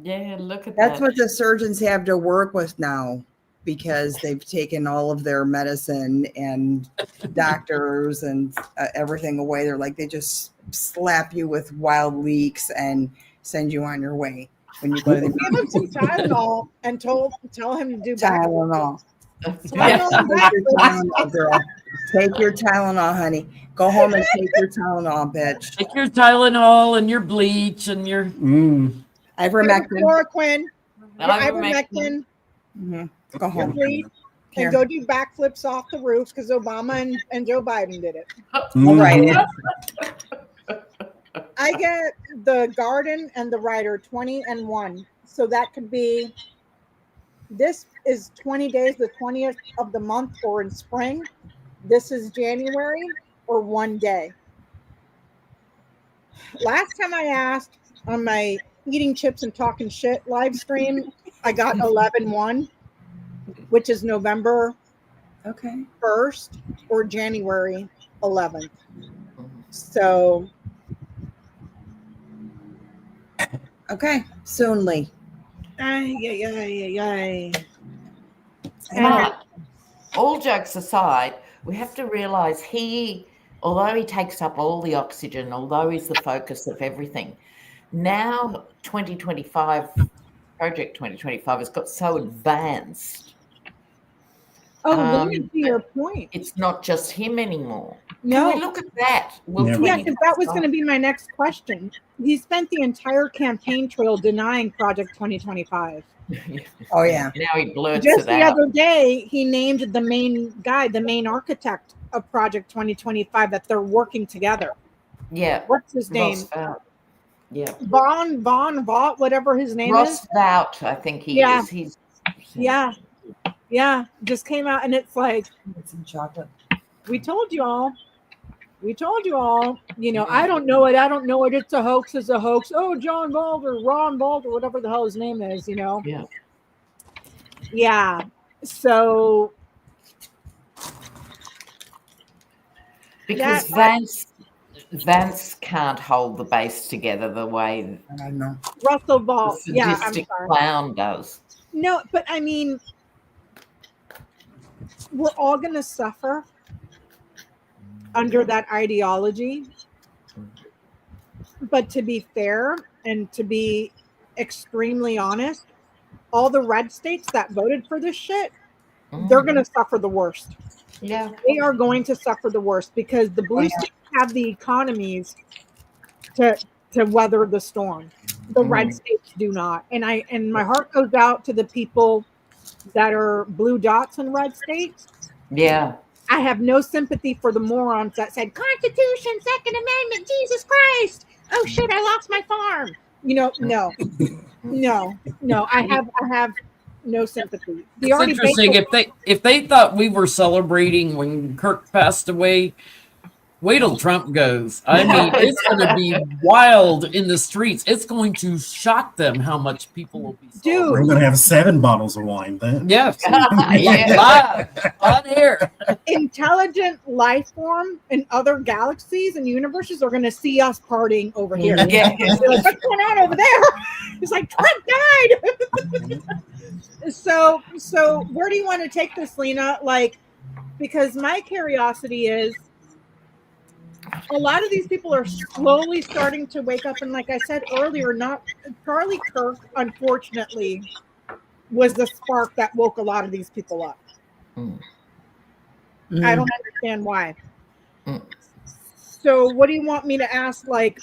Yeah, look at That's that. what the surgeons have to work with now, because they've taken all of their medicine and doctors and everything away. They're like, they just slap you with wild leaks and send you on your way when you go to the give him some Tylenol and tell him to do Tylenol. Tylenol and Take your Tylenol, girl. Take your Tylenol, honey. Go home and take your Tylenol, bitch. Take your Tylenol and your bleach and your. Ivermectin. chloroquine, your Ivermectin. ivermectin, Mhm. Go your home. bleach, Here. and go do backflips off the roof because Obama and Joe Biden did it. All right. I get the garden and the writer 20 and 1. So that could be, this is 20 days, the 20th of the month, or in spring. This is January, or 1 day. Last time I asked on my eating chips and talking shit live stream, I got 11-1, which is November Okay. 1st or January 11th. So Okay. Soonly. But all jokes aside, we have to realize although he takes up all the oxygen, although he's the focus of everything, now 2025, Project 2025 has got so advanced. Lena, to your point. It's not just him anymore. No. Can we look at that? Yeah, because that was going to be my next question. He spent the entire campaign trail denying Project 2025. Oh, yeah. Now he blurts Just it the out. other day, he named the main guy, the main architect of Project 2025, that they're working together. Yeah. What's his name? Roosevelt. Yeah. Vaught, whatever his name is. Roosevelt, I think he Yeah. is. He's Yeah. Just came out, and it's like, Get some chocolate. we told you all. You know, I don't know it. It's a hoax. It's a hoax. Oh, John Bald or Ron Bald or whatever the hell his name is, you know? Yeah. Yeah. So. Because Vance can't hold the base together the way I know. Russell the Ball. Yeah, I'm sadistic sorry. clown does. No, but I mean, we're all going to suffer under that ideology. But to be fair and to be extremely honest, all the red states that voted for this shit, they're going to suffer the worst. Yeah. They are going to suffer the worst because the blue states have the economies to weather the storm. The red states do not. And my heart goes out to the people that are blue dots in red states. Yeah. I have no sympathy for the morons that said Constitution, Second Amendment, Jesus Christ. Oh shit, I lost my farm. You know, no. I have no sympathy. It's interesting if they thought we were celebrating when Kirk passed away. Wait till Trump goes. I mean, it's going to be wild in the streets. It's going to shock them how much people will be. Dude. We're going to have 7 bottles of wine then. Yes. Yeah. Live on air. Intelligent life form in other galaxies and universes are going to see us partying over here. Yeah. They're like, what's going on over there? It's like Trump died. So where do you want to take this, Lena? Like, because my curiosity is, a lot of these people are slowly starting to wake up, and like I said earlier, not Charlie Kirk, unfortunately, was the spark that woke a lot of these people up. I don't understand why. So what do you want me to ask? Like,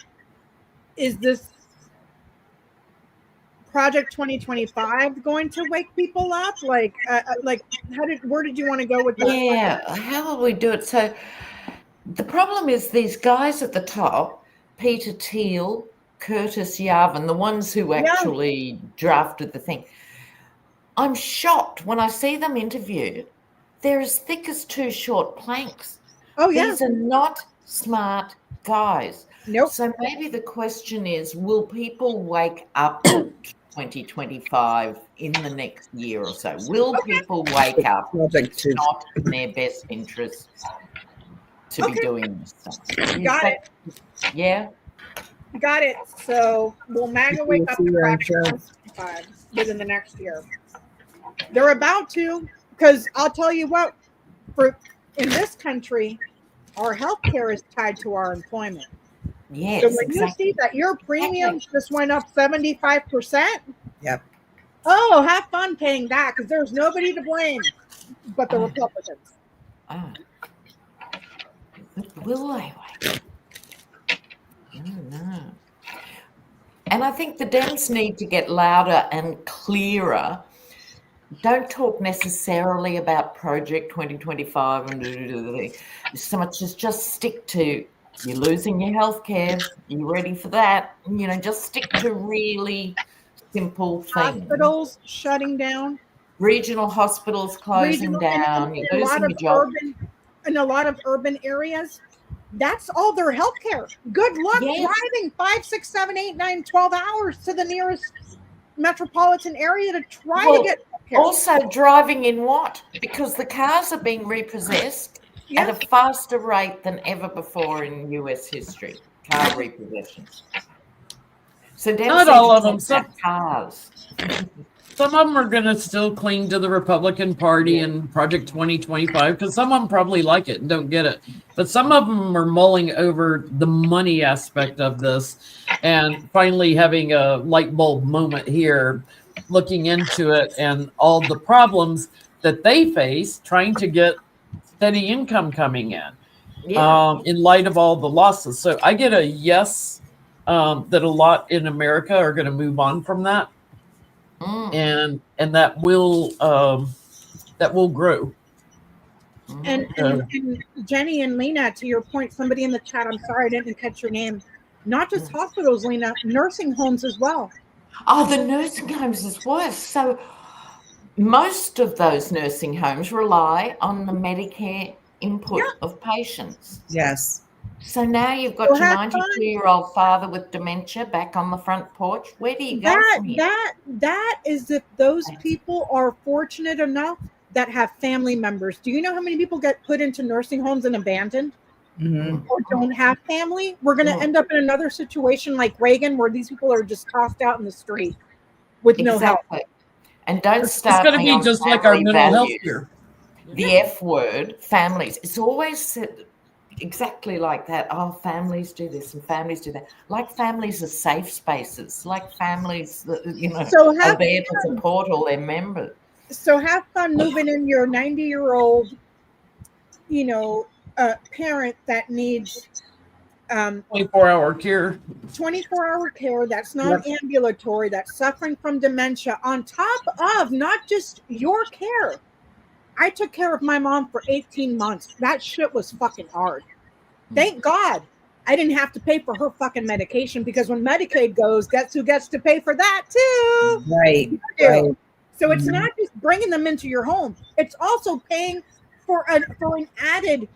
is this Project 2025 going to wake people up? Like where did you want to go with that? Yeah. How will we do it? So the problem is these guys at the top, Peter Thiel, Curtis Yarvin, the ones who actually drafted the thing. I'm shocked when I see them interviewed. They're as thick as two short planks. Oh, yeah. These are not smart guys. Nope. So maybe the question is, will people wake up to 2025 in the next year or so? Will people wake up? It's not in their best interest to be doing this stuff. Got it. Yeah. Got it. So will MAGA wake up to 2025 within the next year? They're about to, because I'll tell you what, in this country, our healthcare is tied to our employment. Yes. So when you see that your premiums just went up 75%, yep. Oh, have fun paying that, because there's nobody to blame but the Republicans. Will they wait? I don't know. And I think the Dems need to get louder and clearer. Don't talk necessarily about Project 2025 and so much as just stick to, you're losing your health care, you ready for that? You know, just stick to really simple things. Hospitals shutting down. Regional hospitals closing down. You're losing your job. In a lot of urban areas, that's all their health care. Good luck driving 5, 6, 7, 8, 9, 12 hours to the nearest metropolitan area to try to get healthcare. Also driving in what? Because the cars are being repossessed at a faster rate than ever before in US history. Car repossessions. So not all of them. Some cars. Some of them are going to still cling to the Republican Party and Project 2025 because some of them probably like it and don't get it. But some of them are mulling over the money aspect of this and finally having a light bulb moment here, looking into it and all the problems that they face trying to get steady income coming in light of all the losses. So I get a yes that a lot in America are going to move on from that. And that will grow. And Jennie and Lena, to your point, somebody in the chat, I'm sorry I didn't catch your name. Not just hospitals, Lena, nursing homes as well. Oh, the nursing homes is worse. So most of those nursing homes rely on the Medicare input of patients. Yes. So now you've got your 92-year-old father with dementia back on the front porch. Where do you go from here? That is if those people are fortunate enough that have family members. Do you know how many people get put into nursing homes and abandoned or don't have family? We're going to end up in another situation like Reagan where these people are just tossed out in the street with no help. And don't start. It's going to be just like our mental health here. The F word, families. It's always said exactly like that. Oh, families do this and families do that. Like families are safe spaces. Like families that, are there to support all their members. So have fun moving in your 90-year-old, parent that needs 24-hour care. 24-hour care that's not ambulatory, that's suffering from dementia, on top of not just your care. I took care of my mom for 18 months. That shit was fucking hard. Thank God I didn't have to pay for her fucking medication, because when Medicaid goes, guess who gets to pay for that too? Right. So it's not just bringing them into your home. It's also paying for an added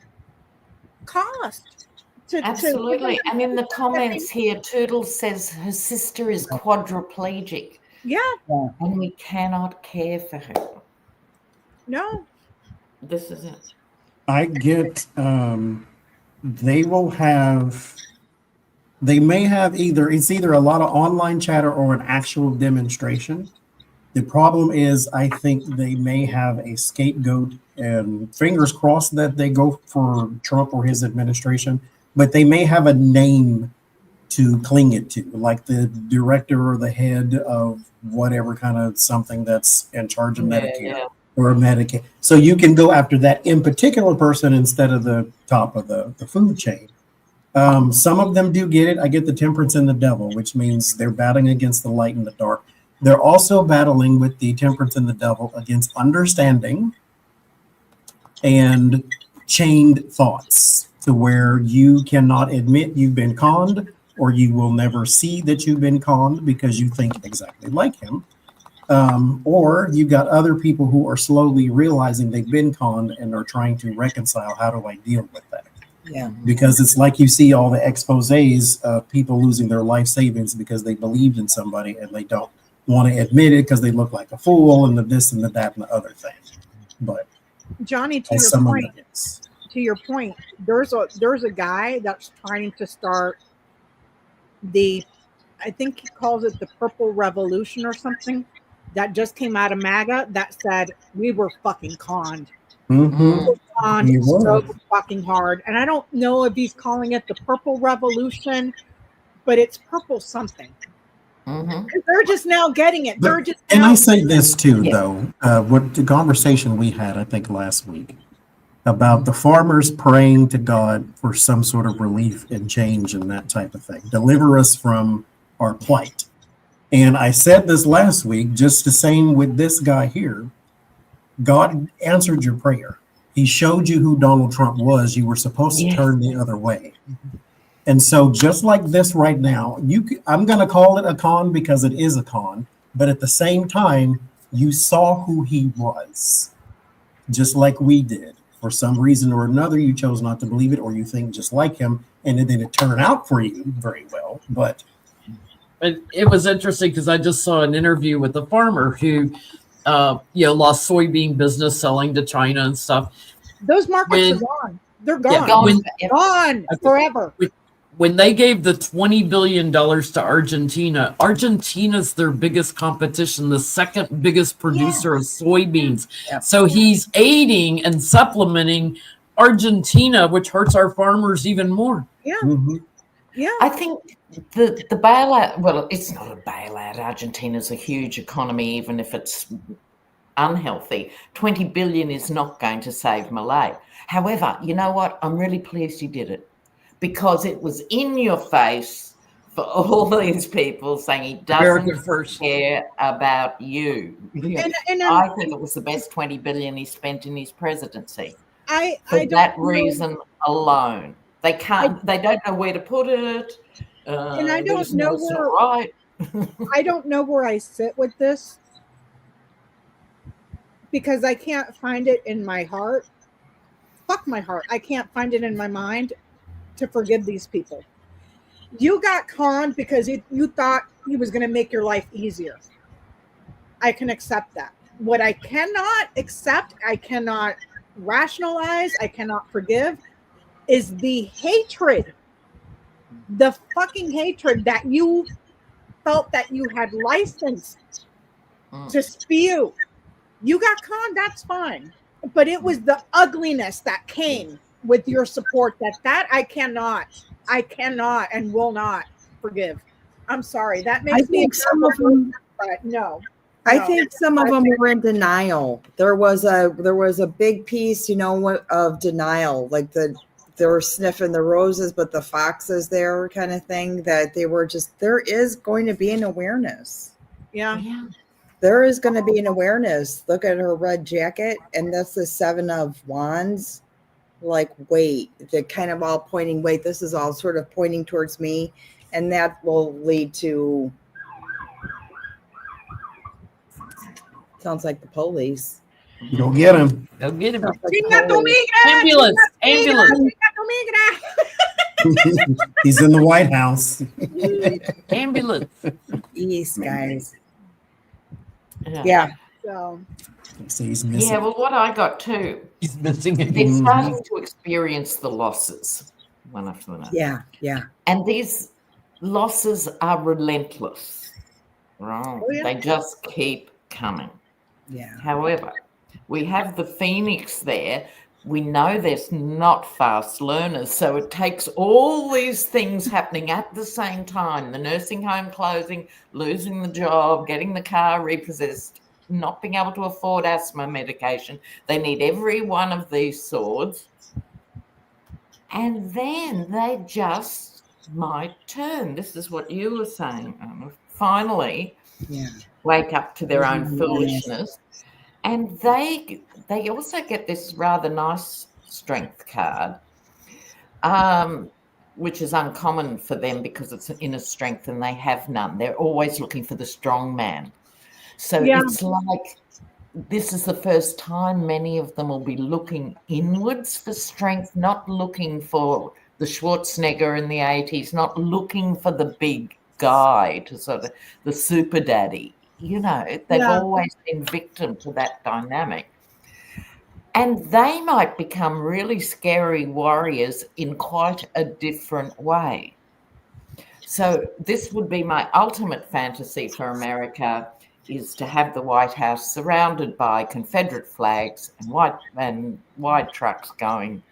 cost. Absolutely. And in the comments here, Toodles says her sister is quadriplegic. Yeah. And we cannot care for her. No. This is it. I get, they may have it's either a lot of online chatter or an actual demonstration. The problem is, I think they may have a scapegoat, and fingers crossed that they go for Trump or his administration, but they may have a name to cling it to, like the director or the head of whatever kind of something that's in charge of Medicare or Medicaid. So you can go after that in particular person instead of the top of the food chain. Some of them do get it. I get the temperance and the devil, which means they're battling against the light and the dark. They're also battling with the temperance and the devil against understanding and chained thoughts, to where you cannot admit you've been conned, or you will never see that you've been conned because you think exactly like him. Or you've got other people who are slowly realizing they've been conned and are trying to reconcile, how do I deal with that? Yeah. Because it's like you see all the exposés of people losing their life savings because they believed in somebody and they don't want to admit it because they look like a fool and the this and the that and the other thing. But Johnny, to your point, there's a guy that's trying to start I think he calls it the Purple Revolution or something, that just came out of MAGA that said we were fucking conned. mm-hmm. On so fucking hard. And I don't know if he's calling it the Purple Revolution, but it's purple something. They're just now getting it. They're just and I say this too, though, what the conversation we had, I think last week, about the farmers praying to God for some sort of relief and change and that type of thing. Deliver us from our plight. And I said this last week, just the same with this guy here. God answered your prayer. He showed you who Donald Trump was. You were supposed to turn the other way. And so just like this right now, I'm going to call it a con because it is a con. But at the same time, you saw who he was, just like we did. For some reason or another, you chose not to believe it, or you think just like him. And it didn't turn out for you very well. But it was interesting because I just saw an interview with a farmer who lost soybean business selling to China and stuff. Those markets are gone. They're gone. Gone forever. When they gave the $20 billion to Argentina, Argentina's their biggest competition, the second biggest producer of soybeans. Yeah. So he's aiding and supplementing Argentina, which hurts our farmers even more. Yeah. Mm-hmm. Yeah. I think the bailout, well, it's not a bailout. Argentina's a huge economy, even if it's unhealthy. 20 billion is not going to save Malay. However, you know what? I'm really pleased you did it, because it was in your face for all these people saying he doesn't care about you. And I think it was the best 20 billion he spent in his presidency. For that reason alone. They don't know where to put it. And I don't know where I don't know where I sit with this, because I can't find it in my heart. Fuck my heart. I can't find it in my mind to forgive these people. You got conned because you thought he was going to make your life easier. I can accept that. What I cannot accept, I cannot rationalize, I cannot forgive, is the hatred, the fucking hatred that you felt that you had license to spew. You got conned, that's fine. But it was the ugliness that came with your support that I cannot and will not forgive. I'm sorry. That makes me some of them, but no. I think some of them were in denial. There was a big piece, of denial, like they were sniffing the roses, but the foxes there kind of thing, that they were just, there is going to be an awareness. Yeah. There is going to be an awareness. Look at her red jacket, and that's the 7 of Wands. Like, wait, they're kind of all pointing, wait, this is all sort of pointing towards me. And that will lead to, sounds like the police. Go get him. Go get him. Ambulance. He's in the White House. Ambulance. East, guys. Yeah. So he's missing. Yeah, well, what I got too. He's missing it. They're starting to experience the losses one after another. Yeah. And these losses are relentless. Right? Oh, yeah. They just keep coming. Yeah. However, we have the Phoenix there. We know there's not fast learners, so it takes all these things happening at the same time. The nursing home closing, losing the job, getting the car repossessed, not being able to afford asthma medication. They need every one of these swords. And then they just might turn. This is what you were saying. Finally wake up to their own foolishness. And they also get this rather nice strength card. which is uncommon for them because it's an inner strength and they have none. They're always looking for the strong man. So it's like this is the first time many of them will be looking inwards for strength, not looking for the Schwarzenegger in the 80s, not looking for the big guy to sort of the super daddy. You know, they've always been victim to that dynamic. And they might become really scary warriors in quite a different way. So this would be my ultimate fantasy for America, is to have the White House surrounded by Confederate flags and wide trucks going,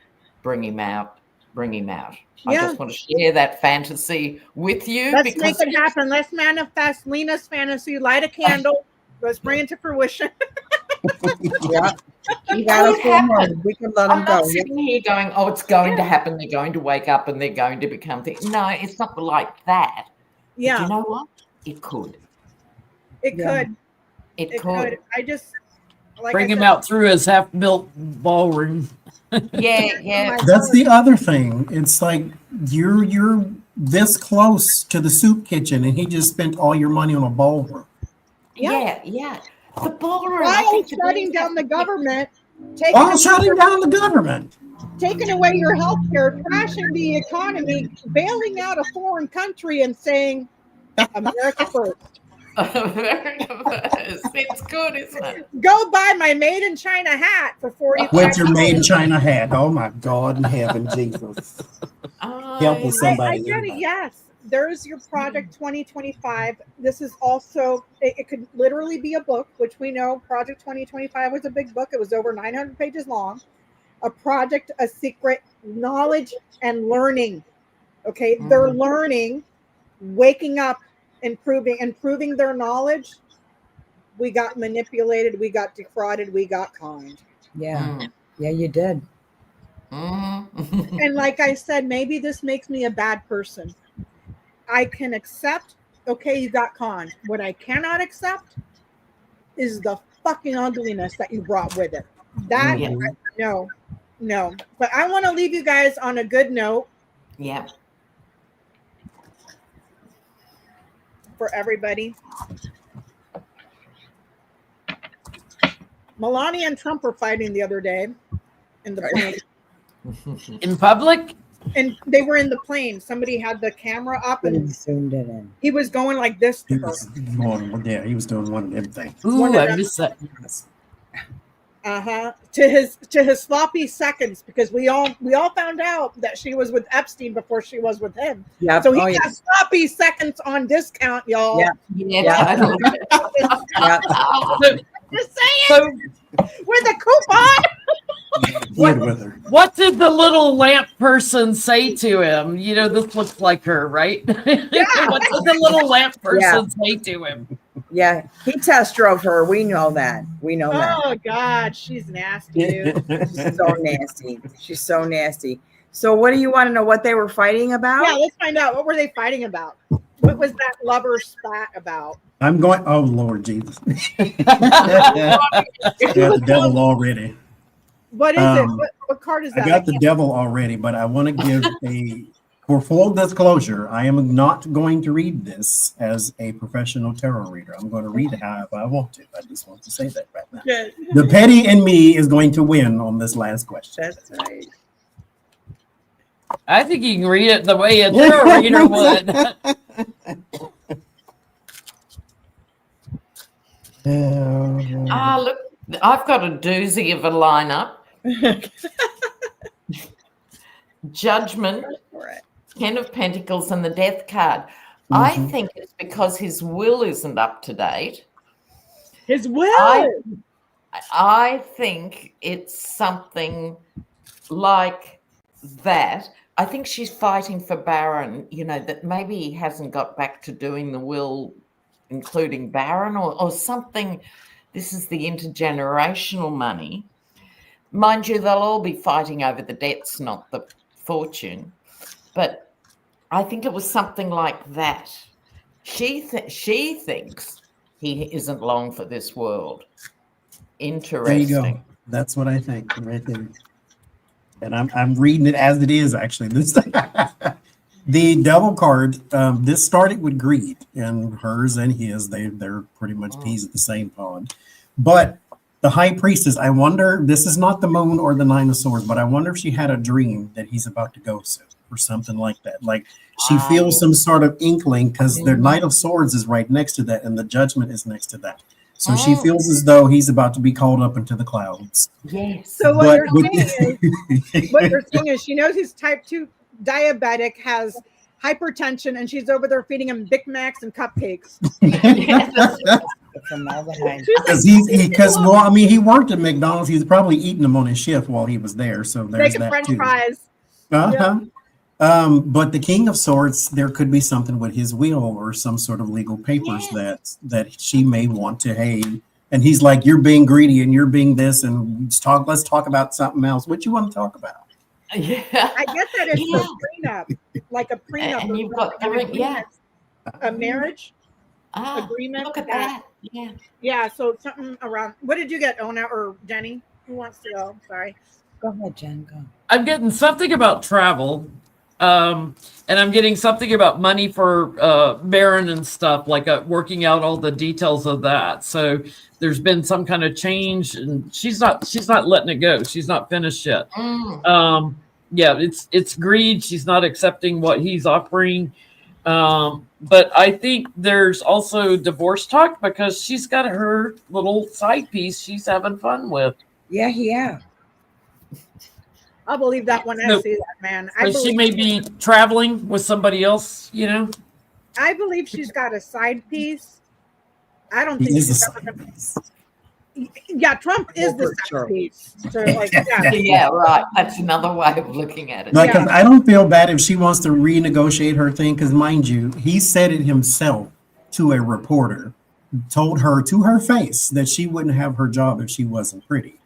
bring him out, bring him out. I just want to share that fantasy with you. Let's make it happen. Let's manifest Lena's fantasy, light a candle, let's bring it to fruition. You got to we can let them I'm go. not sitting here going, oh, it's going to happen. They're going to wake up and they're going to become things. No, it's not like that. Yeah. But you know what? It could. It could. It could. I just bring him out through his half-built ballroom. Yeah. That's the other thing. It's like you're this close to the soup kitchen, and he just spent all your money on a ballroom. Yeah. The ballroom. While shutting down the government, taking away your health care, crashing the economy, bailing out a foreign country, and saying, America first. It's good, isn't it? Go buy my made in China hat for $45. With your made in China hat. Oh my God in heaven, Jesus. Help with somebody. I get it, yes. There's your Project 2025. This is also, it could literally be a book, which we know Project 2025 was a big book. It was over 900 pages long. A project, a secret, knowledge and learning. Okay, they're learning, waking up, improving their knowledge. We got manipulated, we got defrauded, we got conned. Yeah, you did. And like I said, maybe this makes me a bad person. I can accept, okay, you got conned. What I cannot accept is the fucking ugliness that you brought with it. That, no. But I want to leave you guys on a good note. Yeah. For everybody. Melania and Trump were fighting the other day in the plane. In public? And they were in the plane. Somebody had the camera up and zoomed it in. He was going like this to her. He was doing one of them things. Ooh, I missed that. To his sloppy seconds, because we all found out that she was with Epstein before she was with him. Yeah. So he got sloppy seconds on discount, y'all. Yeah. Just saying. With a coupon. What did the little lamp person say to him? You know, this looks like her, right? What did the little lamp person say to him? Yeah, he test drove her. We know that. Oh God, she's nasty, dude. She's so nasty. So what do you want to know what they were fighting about? Yeah, let's find out. What were they fighting about? What was that lover spat about? I'm going, oh Lord Jesus. Yeah, the devil already. What is it? What card is that? I got the devil already, but I want to give for full disclosure, I am not going to read this as a professional tarot reader. I'm going to read it however I want to. I just want to say that right now. Good. The petty in me is going to win on this last question. That's right. I think you can read it the way a tarot reader would. Look, I've got a doozy of a lineup. Judgment, 10 of Pentacles, and the Death card. I think it's because his will isn't up to date. His will? I think it's something like that. I think she's fighting for Baron, that maybe he hasn't got back to doing the will, including Baron or something. This is the intergenerational money. Mind you, they'll all be fighting over the debts, not the fortune. But I think it was something like that. She thinks he isn't long for this world. Interesting. There you go. That's what I think right there. And I'm reading it as it is, actually. The devil card, this started with greed, and hers and his, they're pretty much peas at the same pond. But the high priestess, I wonder, this is not the moon or the 9 of swords, but I wonder if she had a dream that he's about to go soon or something like that. Like she feels some sort of inkling because the Knight of Swords is right next to that and the Judgment is next to that. So she feels as though he's about to be called up into the clouds. Yes. So what you're saying is she knows he's type 2 diabetic, has hypertension, and she's over there feeding him Big Macs and cupcakes. Because well, I mean, he worked at McDonald's. He was probably eating them on his shift while he was there. So there's making that French too. fries. But the King of Swords, there could be something with his will or some sort of legal papers that she may want to. Hey, and he's like, you're being greedy and you're being this, and let's talk about something else. What you want to talk about? Yeah, I guess that is a prenup, like a prenup. And you've got a marriage agreement. Look at that. Yeah. So something around. What did you get, Ona or Jenny? Who wants to go? Sorry. Go ahead, Jen. Go. I'm getting something about travel, and I'm getting something about money for Baron and stuff, like working out all the details of that. So there's been some kind of change, and she's not letting it go. She's not finished yet. Yeah, it's greed. She's not accepting what he's offering. But I think there's also divorce talk because she's got her little side piece she's having fun with. Yeah. I'll believe that when I see that, man. She may be traveling with somebody else, you know? I believe she's got a side piece. I don't think she's ever gonna. Yeah, Trump is the side piece. So, like, yeah, right. That's another way of looking at it. Because I don't feel bad if she wants to renegotiate her thing. Because mind you, he said it himself to a reporter, told her to her face that she wouldn't have her job if she wasn't pretty.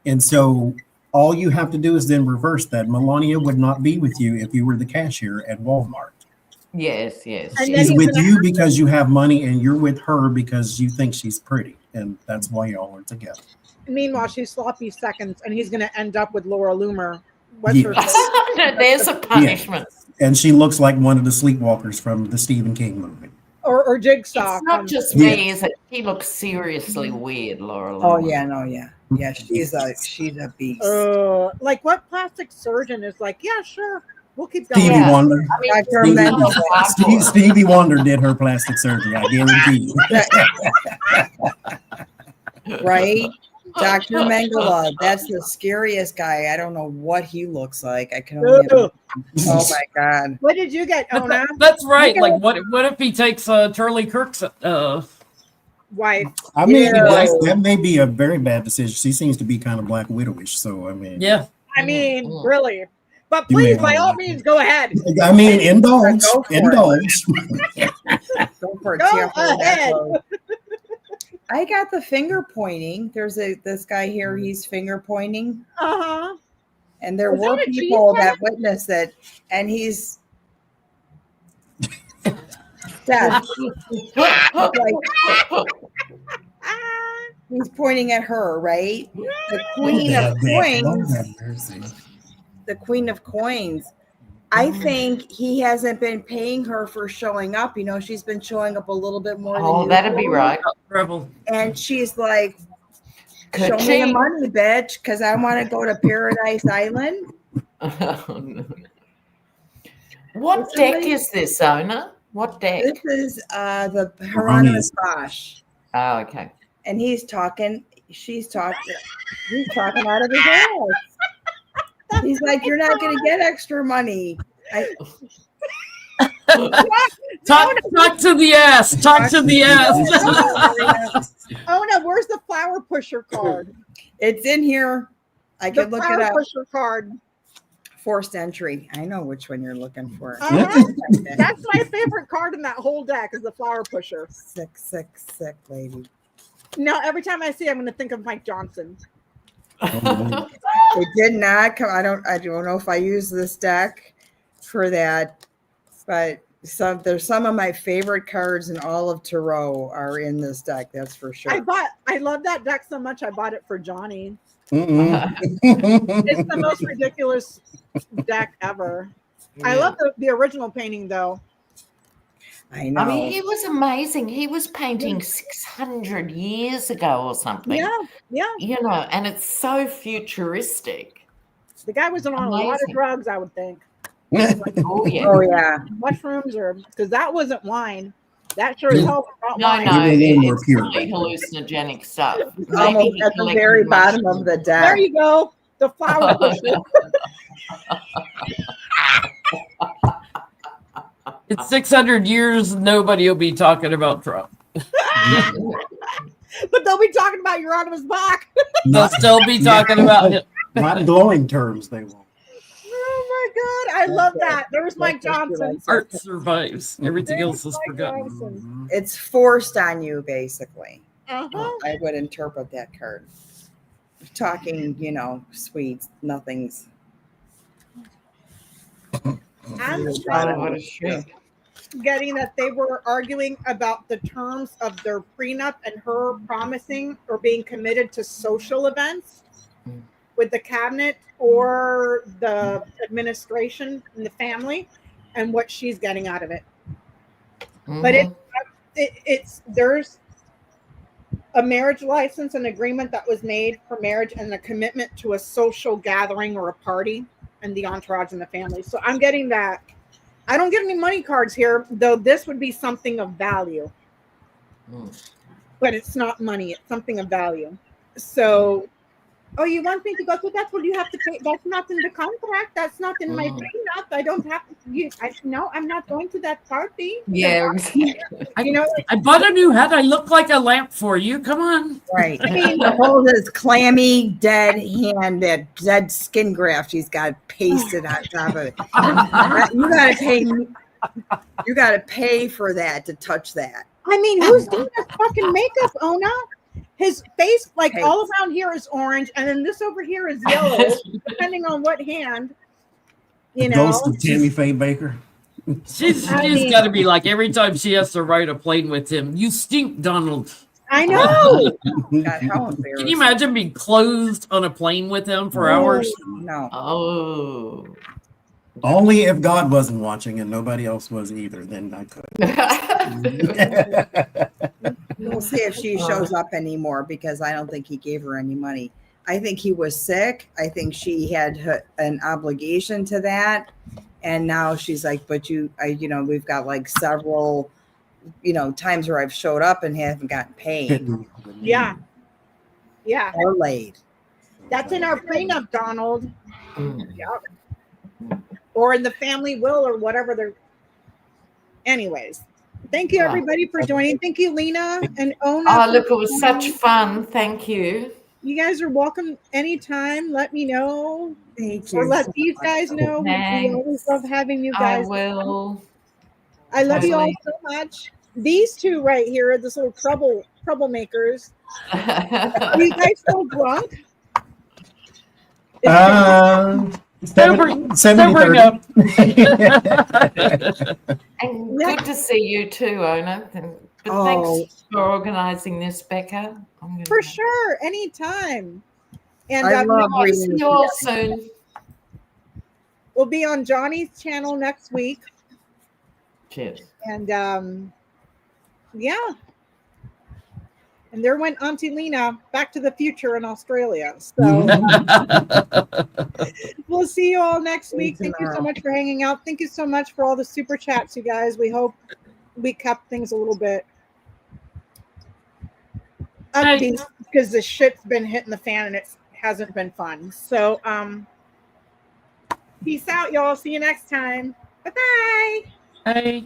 And so all you have to do is then reverse that. Melania would not be with you if you were the cashier at Walmart. Yes. She's with you because you have money, and you're with her because you think she's pretty. And that's why y'all are together. Meanwhile, she's sloppy seconds, and he's going to end up with Laura Loomer. There's a punishment. Yeah. And she looks like one of the sleepwalkers from the Stephen King movie. Or Jigsaw. It's not just me, is it? She looks seriously weird, Laura Loomer. Oh, yeah. Yeah, she's a beast. Like what plastic surgeon is like, yeah, sure. We'll keep going. Stevie Wonder. Stevie Wonder did her plastic surgery, I guarantee you. Right? Dr. Mengele, that's the scariest guy. I don't know what he looks like. I can only oh my God. What did you get, Ona? That's right. Like what if he takes Charlie Kirk's wife? I mean, that may be a very bad decision. She seems to be kind of Black Widowish, so I mean. Yeah. I mean, really. But please, by all means, go ahead. I mean, indulge. Go for it. Go ahead. I got the finger pointing. There's this guy here. He's finger pointing. And there were people that witnessed it, and he's dead. He's pointing at her, right? The Queen of Coins. The Queen of Coins. I think he hasn't been paying her for showing up. You know, she's been showing up a little bit more than usual. That'd be right. And she's like, show me the money, bitch, because I want to go to Paradise Island. What deck is this, Ona? What deck? This is the Hieronymus Bosch. Oh, okay. And he's talking out of his ass. He's like, you're not going to get extra money. Talk to the ass. Talk to the ass. Oh no, where's the flower pusher card? It's in here. I can look it up. Flower pusher card. Forced entry. I know which one you're looking for. That's my favorite card in that whole deck is the flower pusher. Sick lady. No, every time I see it, I'm going to think of Mike Johnson. It did not come. I don't know if I use this deck for that, but there's some of my favorite cards in all of Tarot are in this deck. That's for sure. I love that deck so much. I bought it for Johnie. It's the most ridiculous deck ever. I love the original painting though. I know. I mean, he was amazing. He was painting 600 years ago or something. Yeah. You know, and it's so futuristic. The guy was on a lot of drugs, I would think. Oh yeah. Oh yeah. Mushrooms, or because that wasn't wine. That sure as hell was not wine. No, more it's pure. really hallucinogenic stuff. Almost he at the collected very bottom mushrooms. of the deck. There you go. The flower bushes. It's 600 years. Nobody will be talking about Trump. But they'll be talking about Euronymous Bach. They'll still be talking about it. Not in glowing terms, they won't. Oh my God. I love that. There's Mike Johnson. Art survives. Everything else is Mike forgotten. Johnson. It's forced on you, basically. Uh-huh. I would interpret that card. Talking, sweets, nothing's. I'm What a shit. getting that they were arguing about the terms of their prenup and her promising or being committed to social events with the cabinet or the administration and the family, and what she's getting out of it. But there's a marriage license and agreement that was made for marriage and a commitment to a social gathering or a party and the entourage and the family. So I'm getting that. I don't get any money cards here, though this would be something of value. But it's not money. It's something of value. So, you want me to go through that? Well, you have to pay. That's not in the contract. That's not in my prenup. I don't have to. No, I'm not going to that party. Yeah. I bought a new hat. I look like a lamp for you. Come on. Right. I mean, the whole this clammy, dead hand, that dead skin graft he's got pasted on top of it. You gotta pay. You gotta pay for that to touch that. I mean, who's doing that fucking makeup, Ona? His face, all around here is orange, and then this over here is yellow, depending on what hand. Ghost of Tammy Faye Baker. She's got to be like every time she has to ride a plane with him. You stink, Donald. I know. God, how embarrassing. Can you imagine being closed on a plane with him for hours? No. Oh. Only if God wasn't watching and nobody else was either, then I could. We'll see if she shows up anymore, because I don't think he gave her any money. I think he was sick. I think she had an obligation to that. And now she's like, but we've got several, times where I've showed up and haven't gotten paid. Yeah. Or late. That's in our prenup, Donald. Yeah. Or in the family will or whatever they're. Anyways, thank you everybody for joining. Thank you, Lena and Ona. Oh, look, it was such fun. Thank you. You guys are welcome anytime. Let me know. Thank you. Or let these guys know. We always love having you guys. I will. I love you all so much. These two right here, this little troublemakers. Are you guys still drunk? Sobering up. And good to see you too, Ona. But thanks for organizing this, Becca. For sure, anytime. And I love see you all soon. We'll be on Johnny's channel next week. Cheers. And and there went Auntie Lena back to the future in Australia. So we'll see you all next week. Thank you so much for hanging out. Thank you so much for all the super chats, you guys. We hope we kept things a little bit upbeat because the shit's been hitting the fan and it hasn't been fun. So peace out, y'all. See you next time. Bye-bye. Bye.